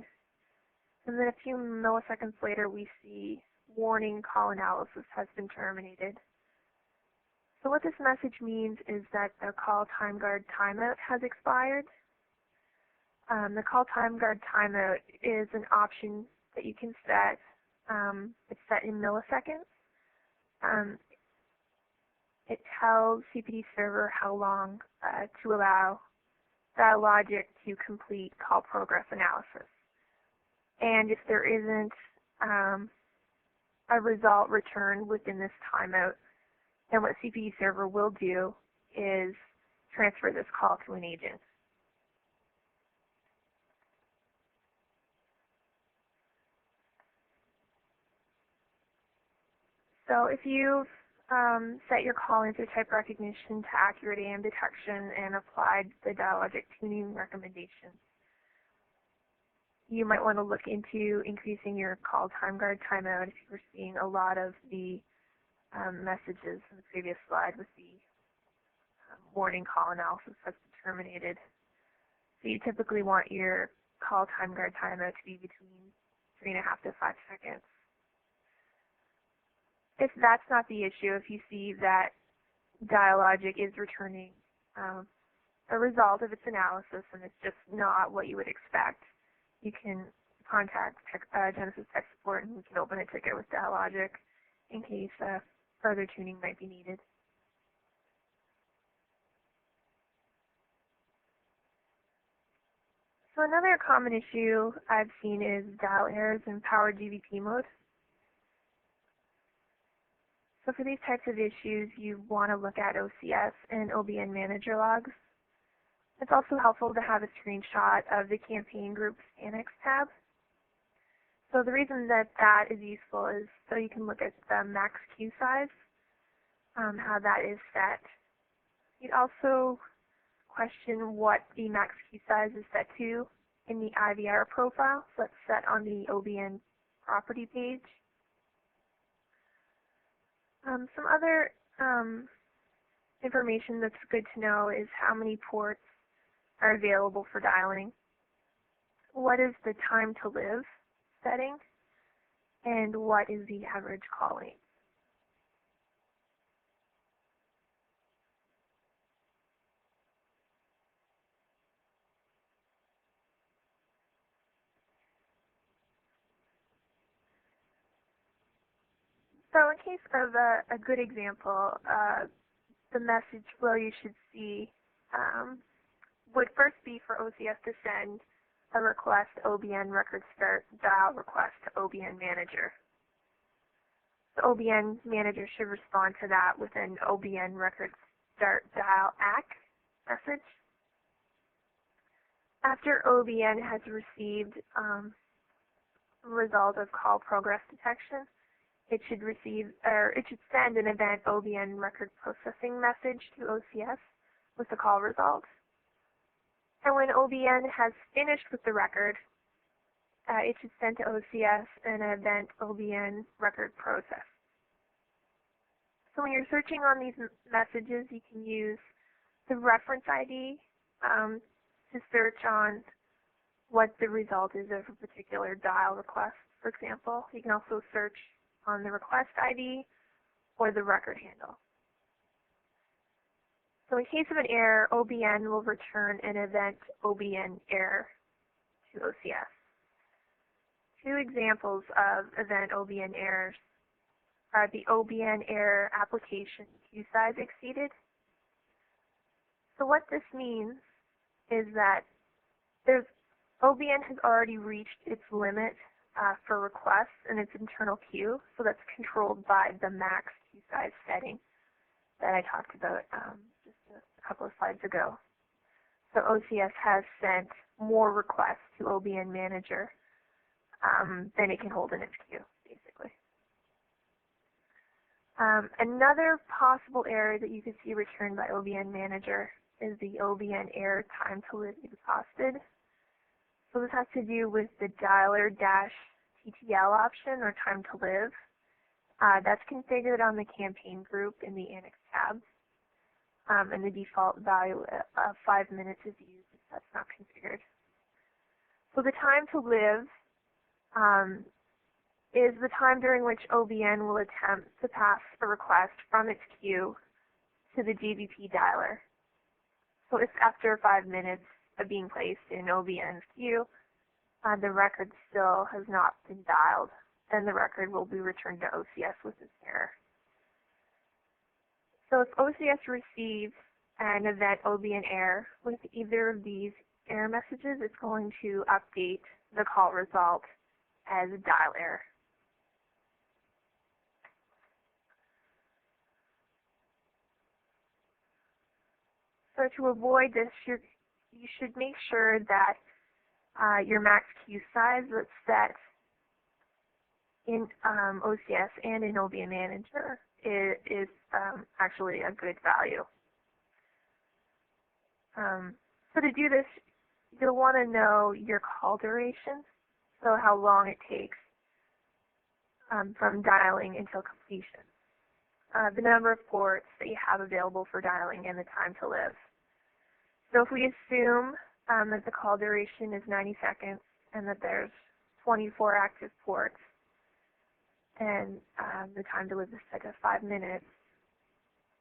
And then a few milliseconds later, we see warning, call analysis has been terminated. So what this message means is that the call timeguard timeout has expired. The call timeguard timeout is an option that you can set. It's set in milliseconds. It tells CPD server how long to allow Dialogic to complete call progress analysis. And if there isn't a result returned within this timeout, then what CPD server will do is transfer this call to an agent. So if you've set your call answer type recognition to accurate AM detection and applied the Dialogic tuning recommendations, you might want to look into increasing your call timeguard timeout if you were seeing a lot of the messages in the previous slide with the warning call analysis has been terminated. So you typically want your call timeguard timeout to be between 3.5 to 5 seconds. If that's not the issue, if you see that Dialogic is returning a result of its analysis and it's just not what you would expect, you can contact Genesis Tech Support and we can open a ticket with Dialogic in case further tuning might be needed. So another common issue I've seen is dial errors in powered GVP mode. So for these types of issues, you want to look at OCS and OBN manager logs. It's also helpful to have a screenshot of the campaign group's annex tab. So the reason that that is useful is so you can look at the max queue size, how that is set. You'd also question what the max queue size is set to in the IVR profile. So that's set on the OBN property page. Some other information that's good to know is how many ports are available for dialing, what is the time to live setting, and what is the average call length. So in case of a good example, the message flow you should see would first be for OCS to send a request OBN record start dial request to OBN manager. The OBN manager should respond to that with an OBN record start dial ACK message. After OBN has received a result of call progress detection, it should send an event OBN record processing message to OCS with the call result. And when OBN has finished with the record, it should send to OCS an event OBN record process. So when you're searching on these messages, you can use the reference ID to search on what the result is of a particular dial request, for example. You can also search on the request ID or the record handle. So in case of an error, OBN will return an event OBN error to OCS. Two examples of event OBN errors are the OBN error application queue size exceeded. So what this means is that OBN has already reached its limit for requests in its internal queue, so that's controlled by the max queue size setting that I talked about just a couple of slides ago. So OCS has sent more requests to OBN Manager than it can hold in its queue, basically. Another possible error that you could see returned by OBN Manager is the OBN error time to live exhausted. So this has to do with the dialer-TTL option, or time to live. That's configured on the campaign group in the Annex tab. And the default value of 5 minutes is used if that's not configured. So the time to live is the time during which OBN will attempt to pass a request from its queue to the DBP dialer. So if after 5 minutes of being placed in OBN's queue, the record still has not been dialed, then the record will be returned to OCS with this error. So if OCS receives an event OBN error with either of these error messages, it's going to update the call result as a dial error. So to avoid this, you should make sure that your max queue size that's set in OCS and in OBN Manager is actually a good value. So to do this, you'll want to know your call duration, so how long it takes from dialing until completion, the number of ports that you have available for dialing, and the time to live. So if we assume that the call duration is 90 seconds and that there's 24 active ports, and the time to live is set to 5 minutes,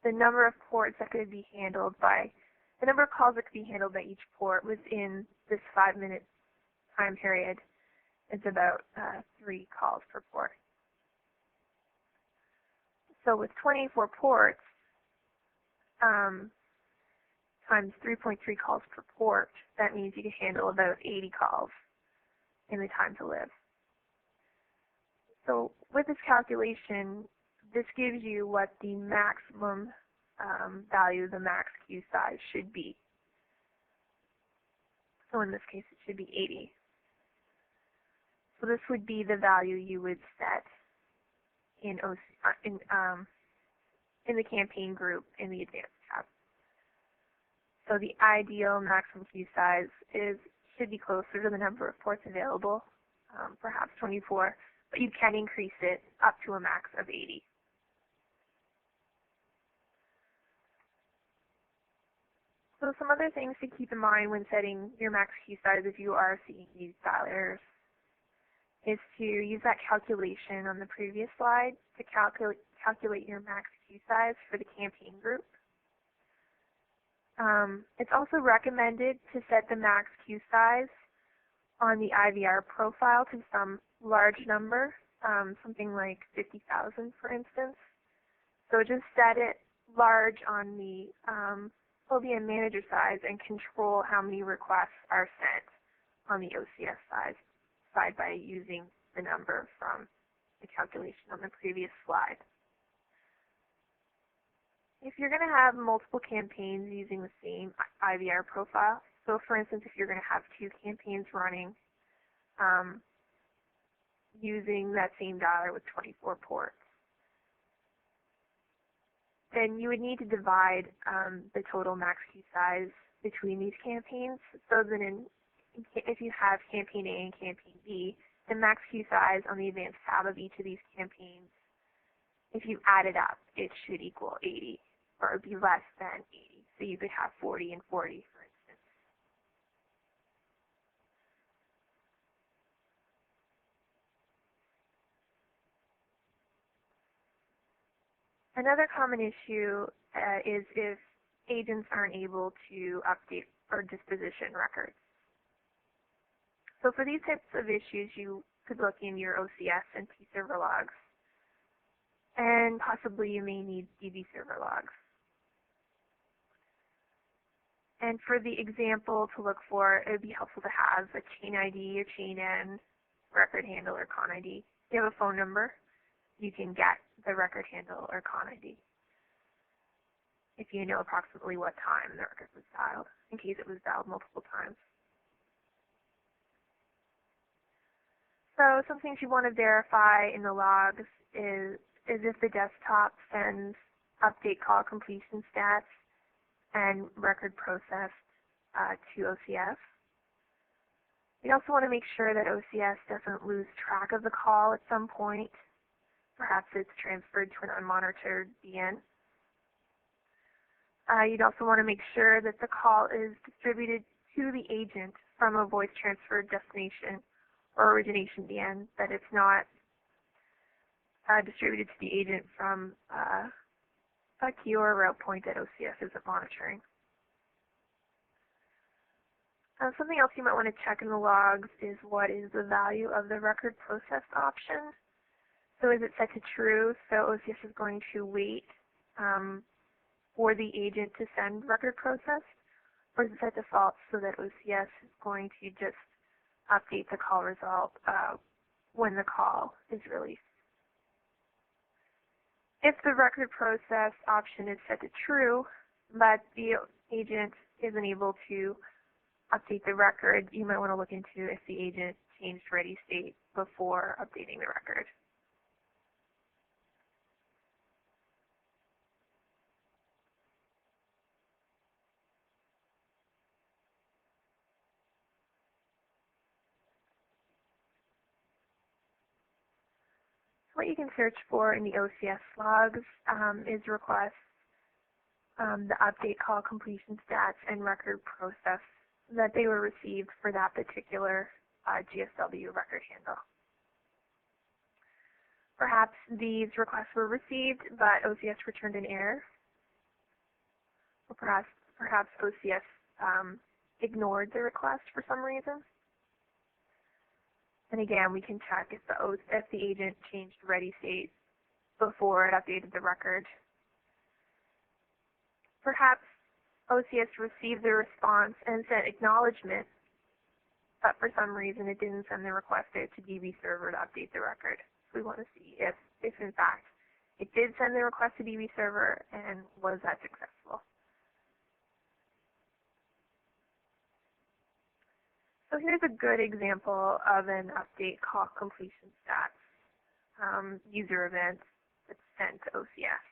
the number of ports that could be handled by, the number of calls that could be handled by each port within this 5-minute time period is about 3 calls per port. So with 24 ports, times 3.3 calls per port, that means you can handle about 80 calls in the time to live. So with this calculation, this gives you what the maximum value, the max queue size should be. So in this case, it should be 80. So this would be the value you would set in the campaign group in the advanced tab. So the ideal maximum queue size should be closer to the number of ports available, perhaps 24, but you can increase it up to a max of 80. So some other things to keep in mind when setting your max queue size if you are seeing these dial errors is to use that calculation on the previous slide to calculate your max queue size for the campaign group. It's also recommended to set the max queue size on the IVR profile to some large number, something like 50,000 for instance. So just set it large on the OBN Manager side and control how many requests are sent on the OCS side by using the number from the calculation on the previous slide. If you're going to have multiple campaigns using the same IVR profile, so for instance, if you're going to have 2 campaigns running using that same dialer with 24 ports, then you would need to divide the total max queue size between these campaigns, so that if you have campaign A and campaign B, the max queue size on the advanced tab of each of these campaigns, if you add it up, it should equal 80, or it would be less than 80. So you could have 40 and 40, for instance. Another common issue is if agents aren't able to update or disposition records. So for these types of issues, you could look in your OCS and P-server logs, and possibly you may need DB server logs. And for the example to look for, it would be helpful to have a chain ID or chain N, record handle, or con ID. If you have a phone number, you can get the record handle or con ID if you know approximately what time the record was dialed, in case it was dialed multiple times. So some things you want to verify in the logs is if the desktop sends update call completion stats and record processed to OCS. You also want to make sure that OCS doesn't lose track of the call at some point. Perhaps it's transferred to an unmonitored DN. You'd also want to make sure that the call is distributed to the agent from a voice transfer destination or origination DN, that it's not distributed to the agent from a queue or a route point that OCS isn't monitoring. Something else you might want to check in the logs is what is the value of the record processed option. So is it set to true, so OCS is going to wait for the agent to send record processed, or is it set to false so that OCS is going to just update the call result when the call is released? If the record process option is set to true, but the agent isn't able to update the record, you might want to look into if the agent changed ready state before updating the record. What you can search for in the OCS logs is requests, the update call completion stats, and record process that they were received for that particular GSW record handle. Perhaps these requests were received, but OCS returned an error, or perhaps OCS ignored the request for some reason. And again, we can check if the agent changed ready state before it updated the record. Perhaps OCS received the response and sent acknowledgement, but for some reason it didn't send the request out to DB server to update the record. So we want to see if in fact it did send the request to DB server, and was that successful. So here's a good example of an update call completion stats user event that's sent to OCS.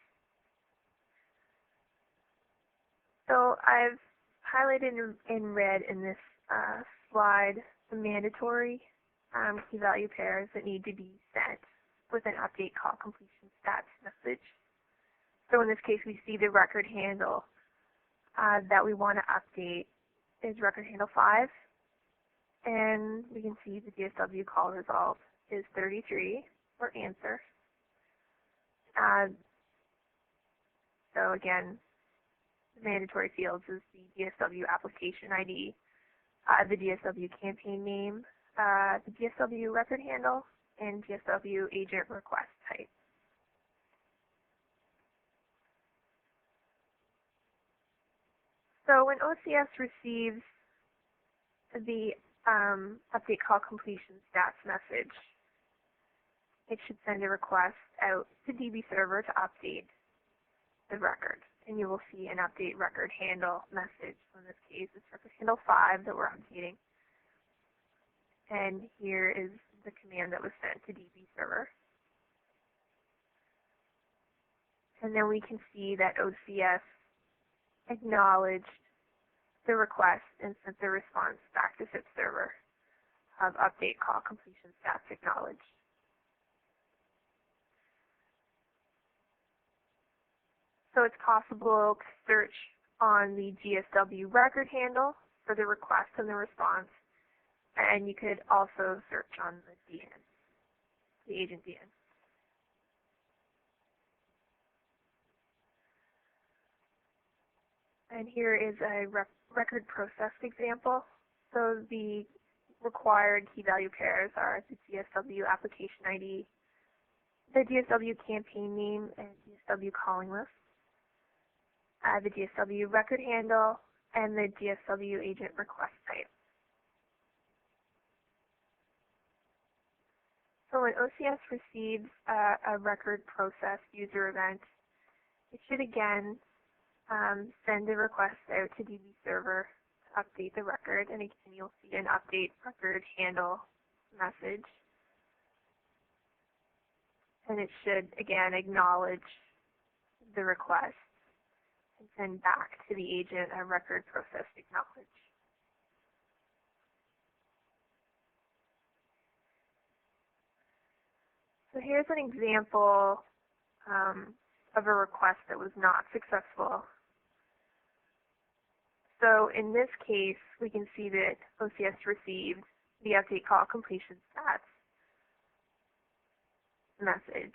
So I've highlighted in red in this slide the mandatory key value pairs that need to be sent with an update call completion stats message. So in this case, we see the record handle that we want to update is record handle 5. And we can see the DSW call result is 33, or answer. So again, the mandatory fields is the DSW application ID, the DSW campaign name, the DSW record handle, and DSW agent request type. So when OCS receives the update call completion stats message, it should send a request out to DB server to update the record. And you will see an update record handle message. So in this case, it's record handle 5 that we're updating. And here is the command that was sent to DB server. And then we can see that OCS acknowledged the request and sent the response back to SIP server of update call completion stats acknowledged. So it's possible to search on the GSW record handle for the request and the response, and you could also search on the DN, the agent DN. And here is a record processed example. So the required key value pairs are the GSW application ID, the GSW campaign name, and GSW calling list, the GSW record handle, and the GSW agent request type. So when OCS receives a record process user event, it should again send a request out to DB server to update the record, and again you'll see an update record handle message. And it should again acknowledge the request and send back to the agent a record process acknowledge. So here's an example of a request that was not successful. So in this case, we can see that OCS received the update call completion stats message,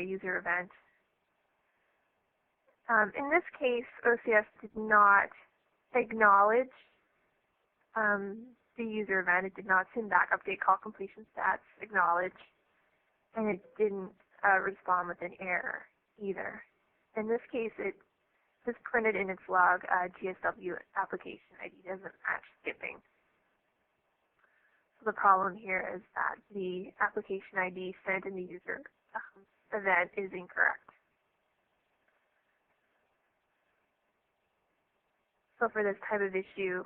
user event. In this case, OCS did not acknowledge the user event. It did not send back update call completion stats acknowledge, and it didn't respond with an error either. In this case, it just printed in its log GSW application ID doesn't match skipping. So the problem here is that the application ID sent in the user event is incorrect. So for this type of issue,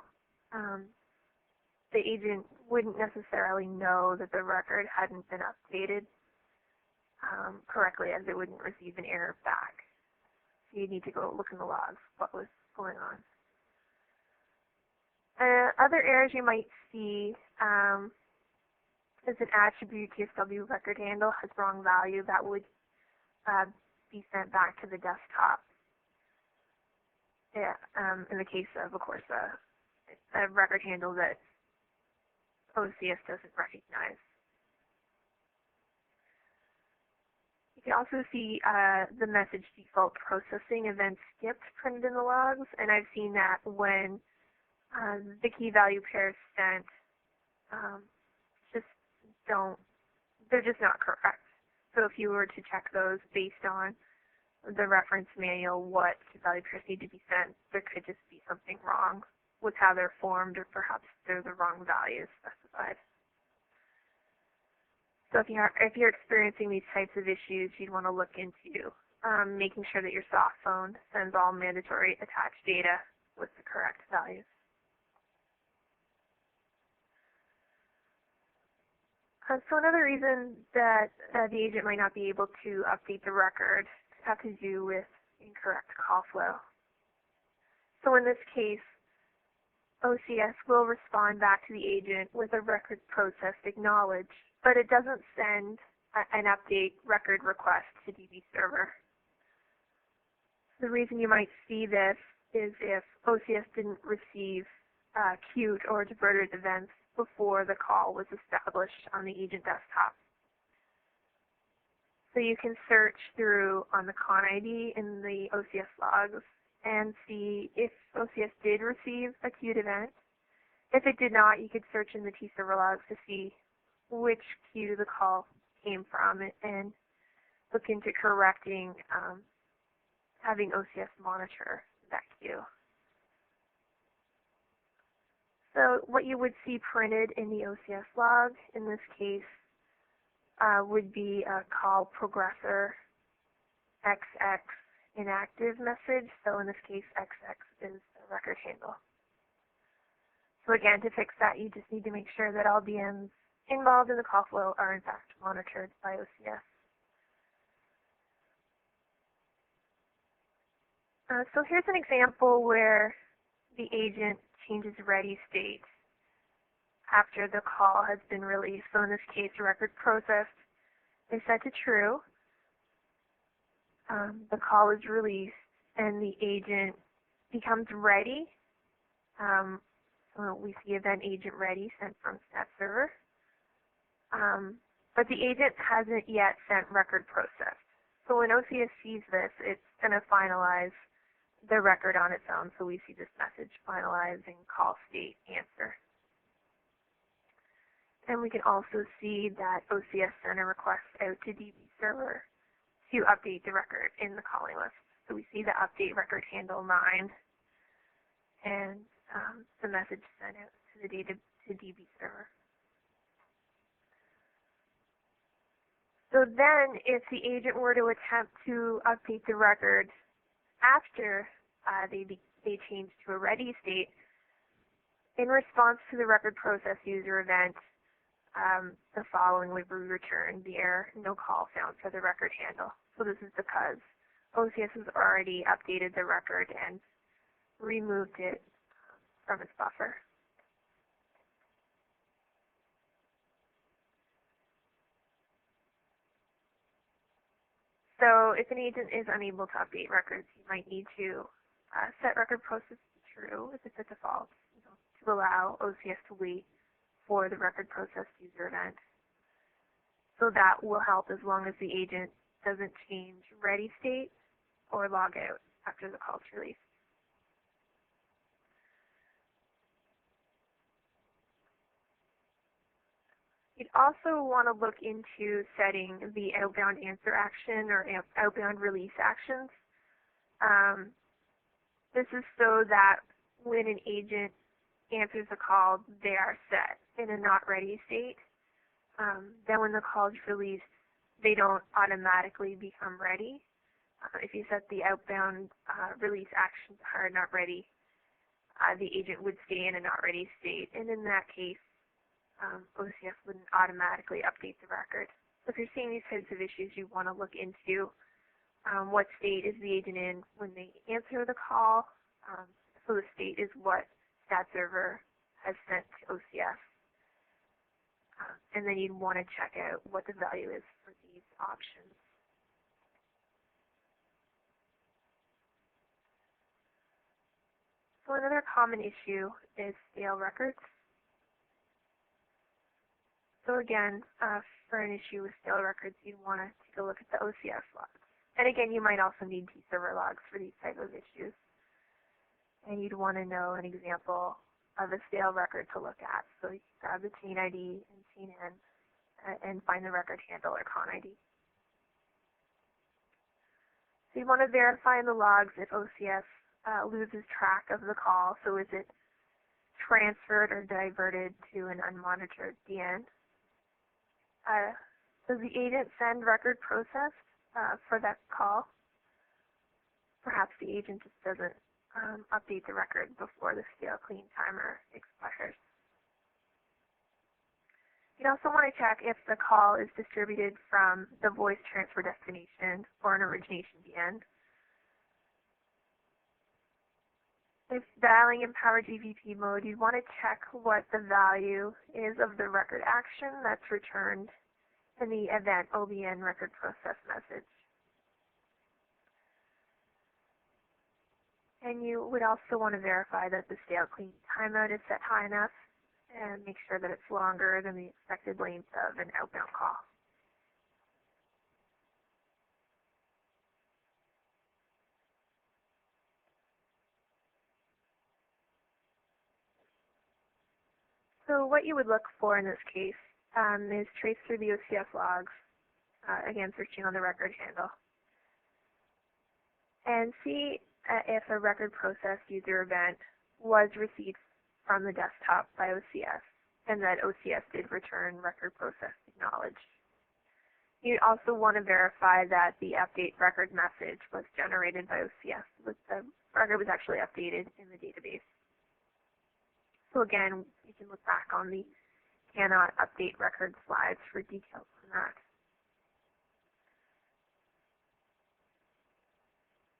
the agent wouldn't necessarily know that the record hadn't been updated correctly, as it wouldn't receive an error back. So you need to go look in the logs what was going on. Other errors you might see is an attribute GSW record handle has wrong value. That would be sent back to the desktop. Yeah, in the case of course, a record handle that OCS doesn't recognize. You can also see the message default processing event skipped printed in the logs, and I've seen that when the key value pairs sent they're just not correct. So if you were to check those based on the reference manual, what key value pairs need to be sent, there could just be something wrong with how they're formed, or perhaps they're the wrong values specified. So if you're experiencing these types of issues, you'd want to look into making sure that your soft phone sends all mandatory attached data with the correct values. So another reason that the agent might not be able to update the record has to do with incorrect call flow. So in this case, OCS will respond back to the agent with a record processed acknowledge, but it doesn't send an update record request to DB server. The reason you might see this is if OCS didn't receive queued or diverted events before the call was established on the agent desktop. So you can search through on the con ID in the OCS logs and see if OCS did receive a queued event. If it did not, you could search in the T-server logs to see which queue the call came from and look into correcting, having OCS monitor that queue. So what you would see printed in the OCS log, in this case, would be a call progressor XX inactive message. So in this case, XX is the record handle. So again, to fix that, you just need to make sure that all DMs involved in the call flow are in fact monitored by OCS. So here's an example where the agent changes ready state after the call has been released. So in this case, record processed is set to true. The call is released and the agent becomes ready. So we see event agent ready sent from stat server. But the agent hasn't yet sent record processed. So when OCS sees this, it's going to finalize the record on its own. So we see this message, finalizing call state answer. And we can also see that OCS sent a request out to DB server to update the record in the calling list. So we see the update record handle 9 and the message sent out to the DB server. So then if the agent were to attempt to update the record after they change to a ready state, in response to the record process user event, the following would be returned, the error, no call found for the record handle. So this is because OCS has already updated the record and removed it from its buffer. So if an agent is unable to update records, you might need to set record process to true if it's a default, to allow OCS to wait for the record process user event. So that will help as long as the agent doesn't change ready state or log out after the call is released. You'd also want to look into setting the outbound answer action or outbound release actions. This is so that when an agent answers a call, they are set in a not ready state. Then when the call is released, they don't automatically become ready. If you set the outbound release action to hard not ready, the agent would stay in a not ready state, and in that case, OCS wouldn't automatically update the record. So if you're seeing these types of issues, you want to look into what state is the agent in when they answer the call. So the state is what stat server has sent to OCS. And then you'd want to check out what the value is for these options. So another common issue is stale records. So again, for an issue with stale records, you'd want to take a look at the OCS logs. And again, you might also need T-server logs for these type of issues. And you'd want to know an example of a stale record to look at. So you can grab the chain ID and chain in and find the record handle or con ID. So you want to verify in the logs if OCS loses track of the call. So is it transferred or diverted to an unmonitored DN? Does the agent send record processed for that call? Perhaps the agent just doesn't update the record before the stale clean timer expires. You'd also want to check if the call is distributed from the voice transfer destination or an origination DN. If dialing in Power GVP mode, you want to check what the value is of the record action that's returned in the event OBN record process message. And you would also want to verify that the stale clean timeout is set high enough and make sure that it's longer than the expected length of an outbound call. So what you would look for in this case is trace through the OCS logs, again searching on the record handle, and see if a record process user event was received from the desktop by OCS and that OCS did return record process acknowledged. You also want to verify that the update record message was generated by OCS, that the record was actually updated in the database. So again, you can look back on the cannot update record slides for details on that.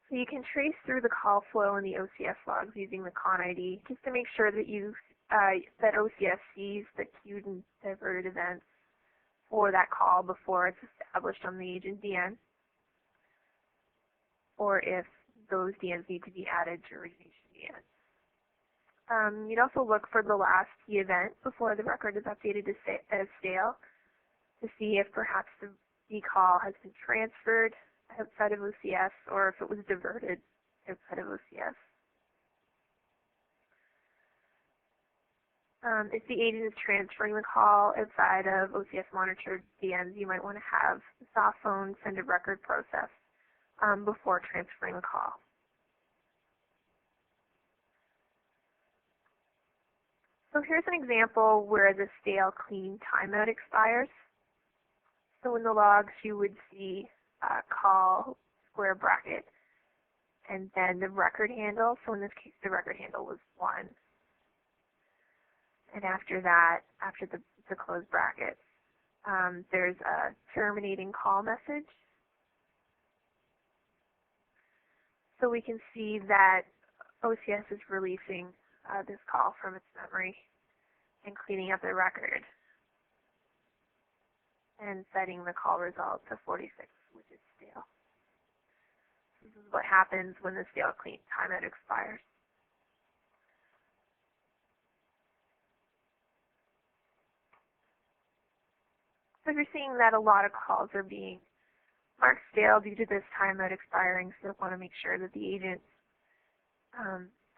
So you can trace through the call flow in the OCS logs using the con ID just to make sure that that OCS sees the queued and diverted events for that call before it's established on the agent DN, or if those DNs need to be added to origination DNs. You'd also look for the last key event before the record is updated as stale to see if perhaps the call has been transferred outside of OCS or if it was diverted outside of OCS. If the agent is transferring the call outside of OCS monitored DNs, you might want to have the soft phone send a record process before transferring the call. So here's an example where the stale clean timeout expires. So in the logs, you would see call square bracket and then the record handle. So in this case, the record handle was 1. And after that, after the close brackets, there's a terminating call message. So we can see that OCS is releasing this call from its memory and cleaning up the record and setting the call result to 46, which is stale. This is what happens when the stale clean timeout expires. So if you're seeing that a lot of calls are being marked stale due to this timeout expiring, so you want to make sure that the agent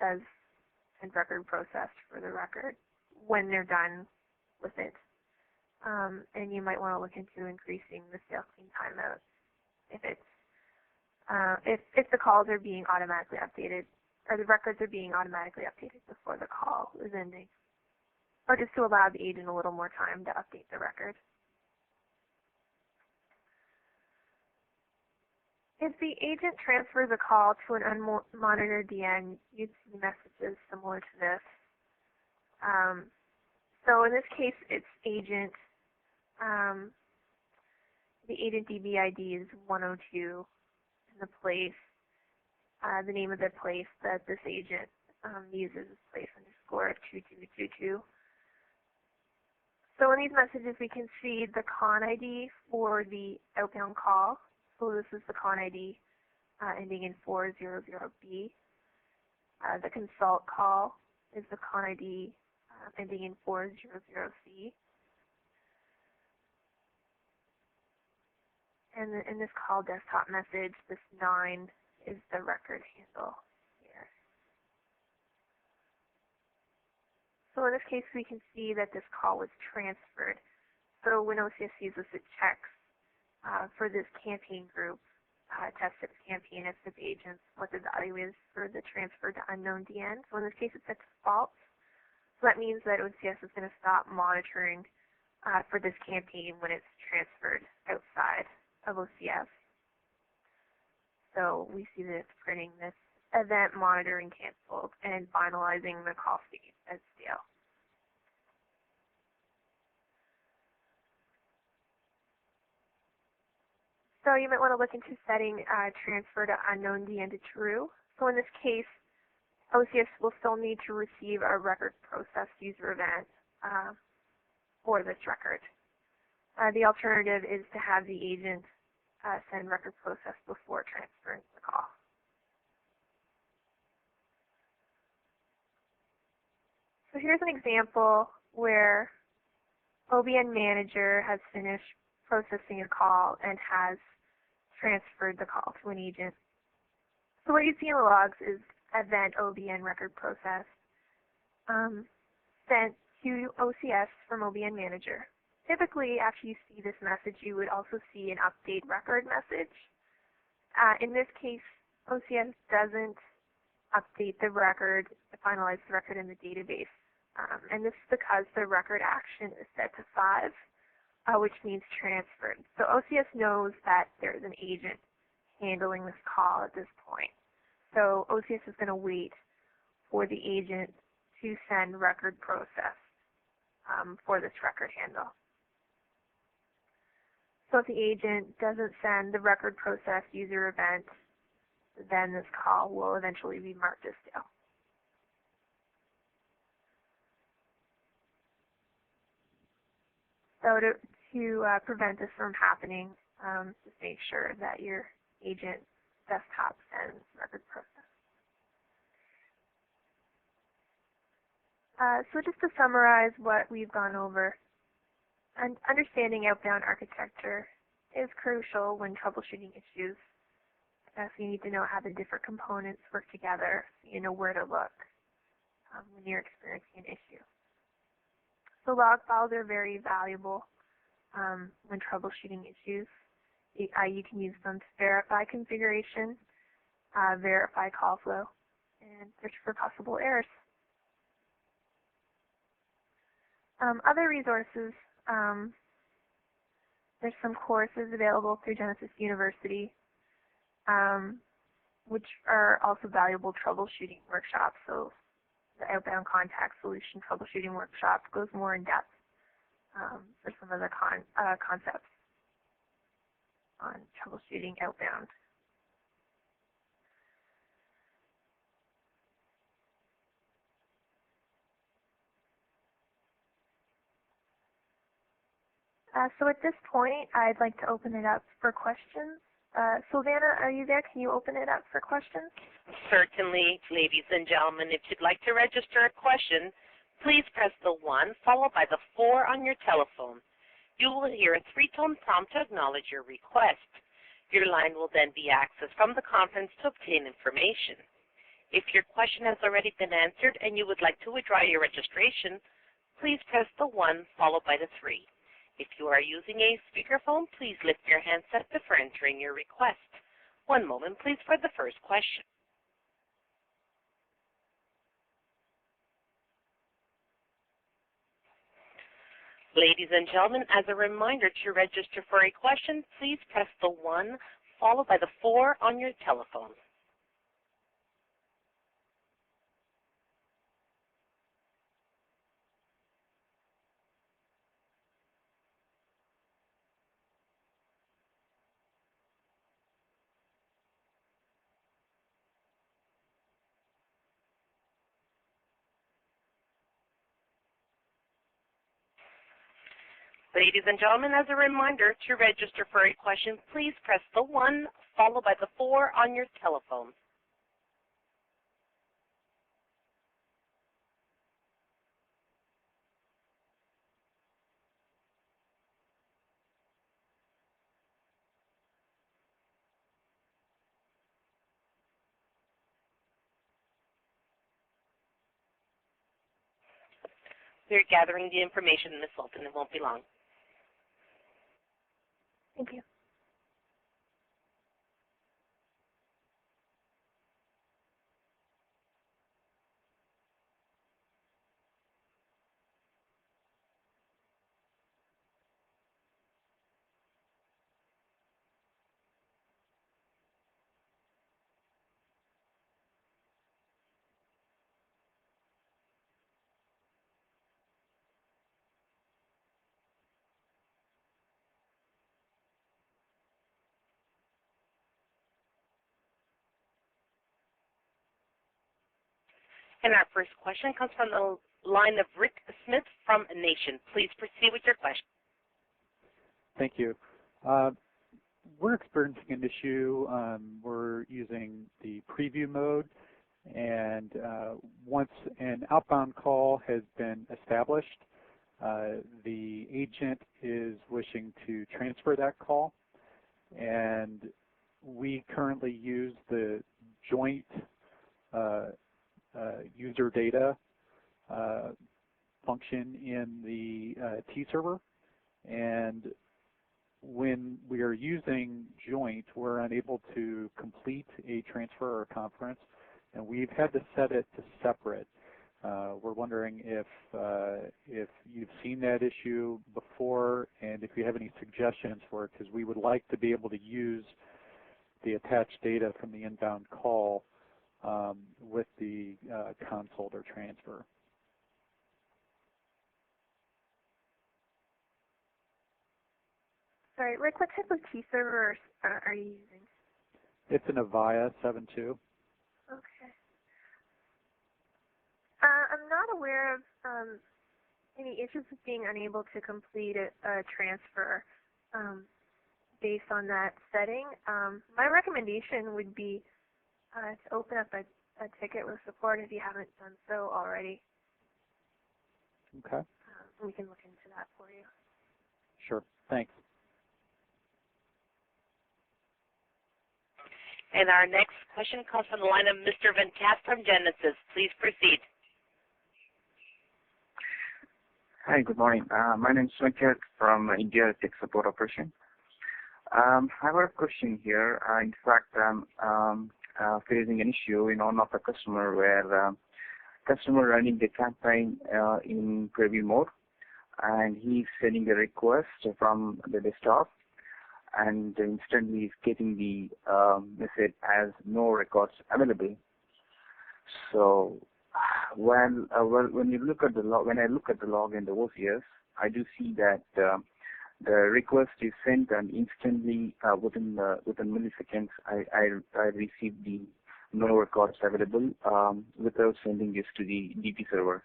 does send record processed for the record when they're done with it. And you might want to look into increasing the stale clean timeout if it's if the calls are being automatically updated, or the records are being automatically updated before the call is ending, or just to allow the agent a little more time to update the record. If the agent transfers a call to an unmonitored DN, you'd see messages similar to this. So in this case, it's agent. The agent DB ID is 102, and the place, the name of the place that this agent uses is place underscore 2222. So in these messages, we can see the con ID for the outbound call. So this is the con ID ending in 400B. The consult call is the con ID ending in 400C. And in this call desktop message, this 9 is the record handle here. So in this case, we can see that this call was transferred. So when OCS sees this, it checks for this campaign group, test-tips campaign SIP agents, what the value is for the transfer to unknown DN. So in this case, it's set to false. So that means that OCS is going to stop monitoring for this campaign when it's transferred outside of OCS. So we see that it's printing this event monitoring canceled and finalizing the call state as stale. So you might want to look into setting transfer to unknown DN to true. So in this case, OCS will still need to receive a record processed user event for this record. The alternative is to have the agent send record process before transferring the call. So here's an example where OBN Manager has finished processing a call and has transferred the call to an agent. So what you see in the logs is event OBN record process sent to OCS from OBN Manager. Typically, after you see this message, you would also see an update record message. In this case, OCS doesn't update the record, finalize the record in the database. And this is because the record action is set to 5, which means transferred. So OCS knows that there's an agent handling this call at this point. So OCS is going to wait for the agent to send record process for this record handle. So if the agent doesn't send the record process user event, then this call will eventually be marked as stale. So to prevent this from happening, just make sure that your agent desktop sends record process. So just to summarize what we've gone over, understanding outbound architecture is crucial when troubleshooting issues. So you need to know how the different components work together, so you know where to look when you're experiencing an issue. So log files are very valuable when troubleshooting issues. You can use them to verify configuration, verify call flow, and search for possible errors. Other resources, there's some courses available through Genesis University, which are also valuable troubleshooting workshops. So the Outbound Contact Solution Troubleshooting Workshop goes more in depth for some of the concepts on troubleshooting outbound. So at this point, I'd like to open it up for questions. Sylvana, are you there? Can you open it up for questions? Certainly, ladies and gentlemen, if you'd like to register a question, please press the 1 followed by the 4 on your telephone. You will hear a 3-tone prompt to acknowledge your request. Your line will then be accessed from the conference to obtain information. If your question has already been answered and you would like to withdraw your registration, please press the 1 followed by the 3. If you are using a speakerphone, please lift your handset before entering your request. One moment, please, for the first question. Ladies and gentlemen, as a reminder, to register for a question, please press the 1 followed by the 4 on your telephone. Ladies and gentlemen, as a reminder, to register for a question, please press the 1 followed by the 4 on your telephone. We're gathering the information, Ms. Sultan. It won't be long. Thank you. And our first question comes from the line of Rick Smith from Nation. Please proceed with your question. Thank you. We're experiencing an issue. We're using the preview mode, and once an outbound call has been established, the agent is wishing to transfer that call, and we currently use the joint user data function in the T-server, and when we are using joint, we're unable to complete a transfer or conference, and we've had to set it to separate. We're wondering if you've seen that issue before. for, and if you have any suggestions for it, because we would like to be able to use the attached data from the inbound call with the consult or transfer. Sorry, Rick, what type of key server are you using? It's an Avaya 7.2. Okay. I'm not aware of any issues with being unable to complete a transfer based on that setting. My recommendation would be to open up a ticket with support if you haven't done so already. Okay. We can look into that for you. Sure. Thanks. And our next question comes from the line of Mr. Venkat from Genesis. Please proceed. Hi, good morning. My name is Venkat from India Tech Support Operation. I have a question here. In fact, I'm facing an issue in one of the customer where customer running the campaign in preview mode, and he's sending a request from the desktop, and instantly he's getting the message as no records available. So when you look at the log, when I look at the log in the OCS, I do see that the request is sent, and instantly within milliseconds, I receive the no records available without sending this to the DP server.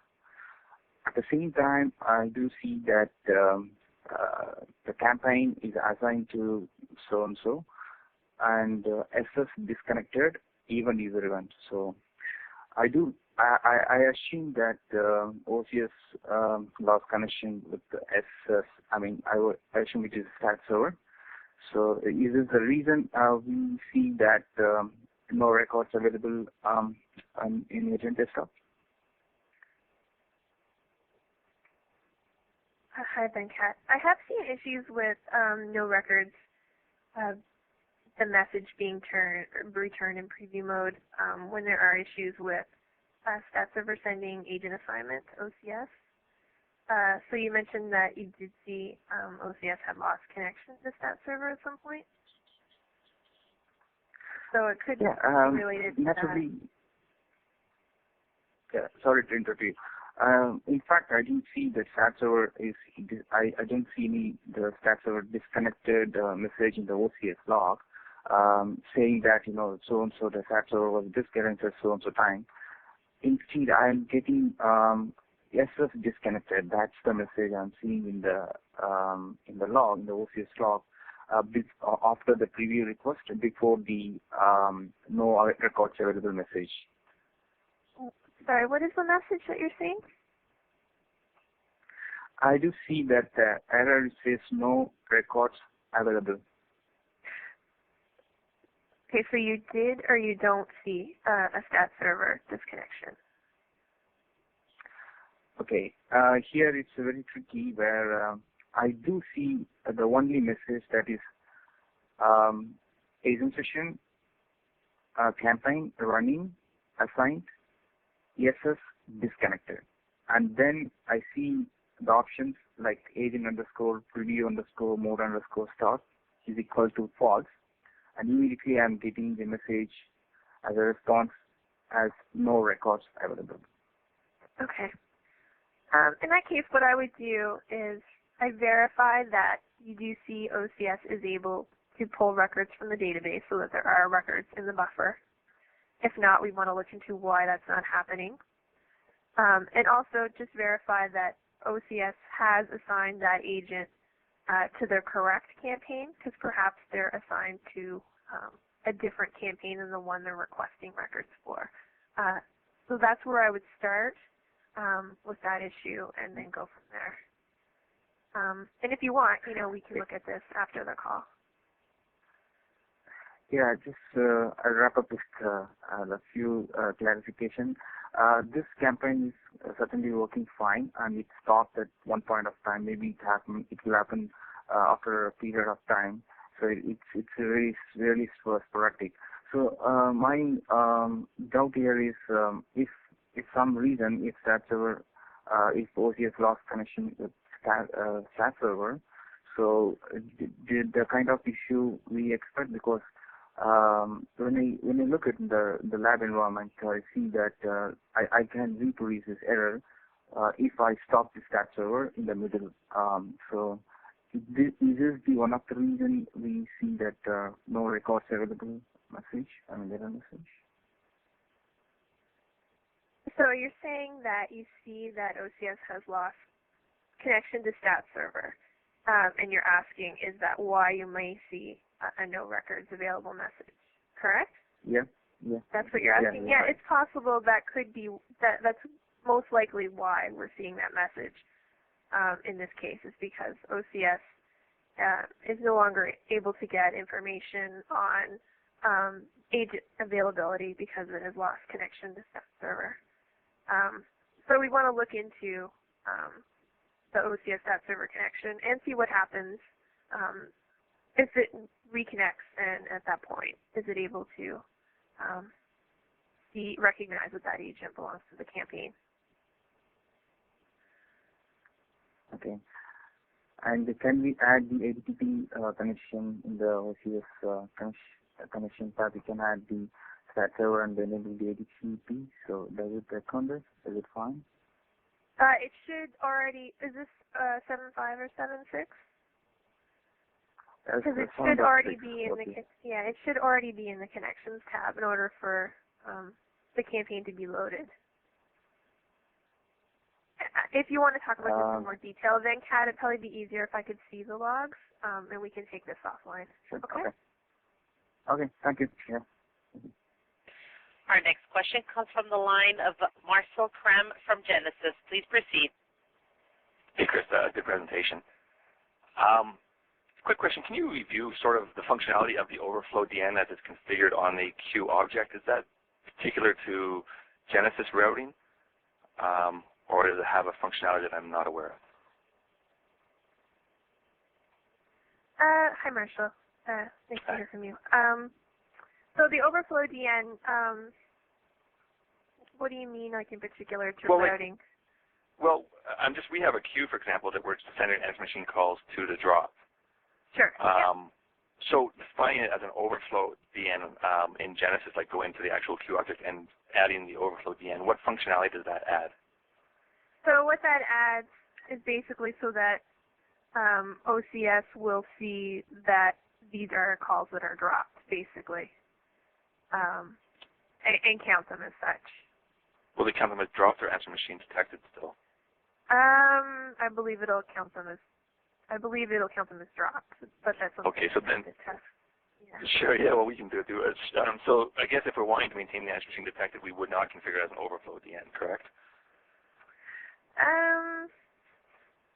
At the same time, I do see that the campaign is assigned to so and so, and SS disconnected, event user event. So I assume that OCS lost connection with the SS. I assume it is stat server. So is this the reason we see that no records available in agent desktop? Hi, Venkat. I have seen issues with no records, the message being returned in preview mode when there are issues with stat server sending agent assignment to OCS. So you mentioned that you did see OCS had lost connection to stat server at some point. So it could be related to naturally, that. Yeah, sorry to interrupt you. In fact, I didn't see the stat server I didn't see the stat server disconnected message in the OCS log saying that so and so the stat server was disconnected so and so time. Instead, I am getting SS disconnected. That's the message I'm seeing in the log, in the OCS log, after the preview request, before the no records available message. Sorry, what is the message that you're seeing? I do see that the error says no records available. Okay, so you did or you don't see a stat server disconnection? Okay, here it's very tricky where I do see the only message that is agent session, campaign running, assigned, SS disconnected. And then I see the options like agent underscore preview underscore mode underscore start is equal to false. And immediately I'm getting the message as a response as no records available. Okay. In that case, what I would do is I verify that you do see OCS is able to pull records from the database so that there are records in the buffer. If not, we want to look into why that's not happening. And also just verify that OCS has assigned that agent to their correct campaign, because perhaps they're assigned to a different campaign than the one they're requesting records for. So that's where I would start with that issue and then go from there. And if you want, we can look at this after the call. Yeah, just I'll wrap up with a few clarifications. This campaign is certainly working fine, and it stopped at one point of time. Maybe it will happen after a period of time. So it's really sporadic. So my doubt here is if some reason if OCS lost connection with stat server. So did the kind of issue we expect? Because when I look at the lab environment, I see that I can reproduce this error if I stop the stat server in the middle. So is this the one of the reason we see that no records available message? I mean, error message. So you're saying that you see that OCS has lost connection to stat server, and you're asking, is that why you may see a no records available message, correct? Yeah. That's what you're asking? Yeah, right. It's possible that could be, that's most likely why we're seeing that message in this case, is because OCS is no longer able to get information on agent availability because it has lost connection to stat server. So we want to look into the OCS stat server connection and see what happens if it reconnects, and at that point, is it able to recognize that that agent belongs to the campaign. Okay. And can we add the HTTP connection in the OCS connection tab? We can add the stat server and then enable the HTTP. So does it work on this? Is it fine? It should already. Is this 7.5 or 7.6? Because it should already be in the it should already be in the connections tab in order for the campaign to be loaded. If you want to talk about this in more detail, then Kat, it'd probably be easier if I could see the logs, and we can take this offline. Sure. Okay. Thank you. Yeah. Our next question comes from the line of Marcel Krem from Genesis. Please proceed. Hey, Chris, good presentation. Quick question. Can you review sort of the functionality of the overflow DN as it's configured on the queue object? Is that particular to Genesis routing, or does it have a functionality that I'm not aware of? Hi, Marshall. Nice to hear from you. So the overflow DN, what do you mean, like in particular to routing? We have a queue, for example, that we're sending answer machine calls to the drop. Sure. So defining it as an overflow DN in Genesis, like go into the actual queue object and adding the overflow DN, what functionality does that add? So what that adds is basically so that OCS will see that these are calls that are dropped, basically, and count them as such. Will they count them as dropped or answer machine detected still? I believe it'll count them as dropped, but that's something okay. So then, to test. Yeah. Sure. Yeah. Well, we can do it. So I guess if we're wanting to maintain the answer machine detected, we would not configure it as an overflow at the end, correct?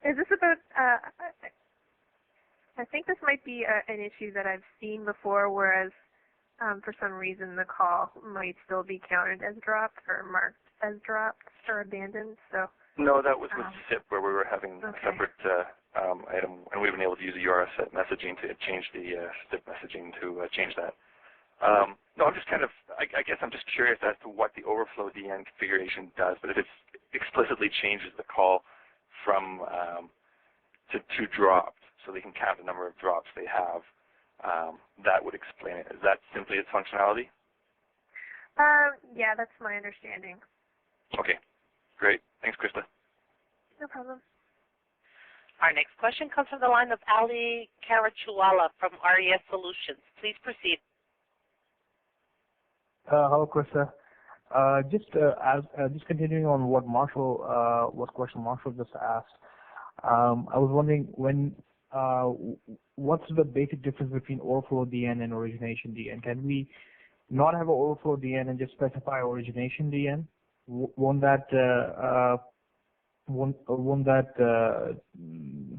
Is this about? I think this might be an issue that I've seen before, whereas for some reason the call might still be counted as dropped or marked as dropped or abandoned. So. No, that was with SIP, where we were having a separate item, and we've been able to use the URS messaging to change the SIP messaging to change that. No, I'm just kind of, I guess I'm just curious as to what the overflow DN configuration does, but if it explicitly changes the call from to dropped, so they can count the number of drops they have, that would explain it. Is that simply its functionality? Yeah, that's my understanding. Okay, great. Thanks, Krista. No problem. Our next question comes from the line of Ali Karachuwala from RES Solutions. Please proceed. Hello, Krista. Just continuing on what question Marshall just asked. I was wondering what's the basic difference between overflow DN and origination DN? Can we not have an overflow DN and just specify origination DN? Won't that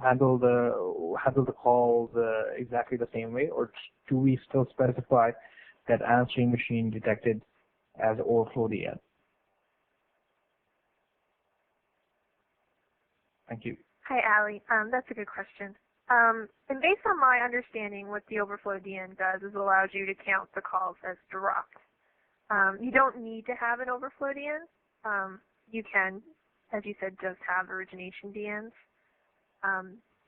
handle the calls exactly the same way, or do we still specify that answering machine detected as overflow DN? Thank you. Hi, Ali. That's a good question. And based on my understanding, what the overflow DN does is allows you to count the calls as dropped. You don't need to have an overflow DN. You can, as you said, just have origination DNs.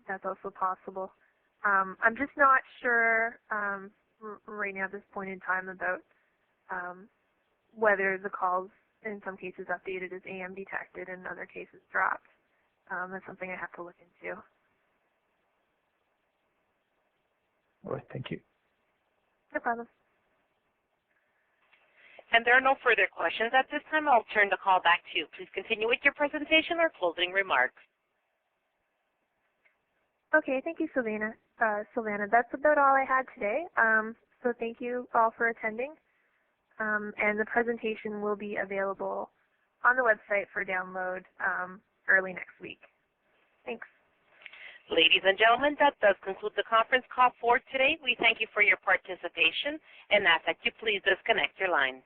that's also possible. I'm just not sure right now at this point in time about whether the calls in some cases updated as AM detected and in other cases dropped. That's something I have to look into. All right, thank you. No problem. And there are no further questions at this time. I'll turn the call back to you. Please continue with your presentation or closing remarks. Okay, thank you, Savannah. That's about all I had today. So thank you all for attending. And the presentation will be available on the website for download early next week. Thanks. Ladies and gentlemen, that does conclude the conference call for today. We thank you for your participation and ask that you please disconnect your line.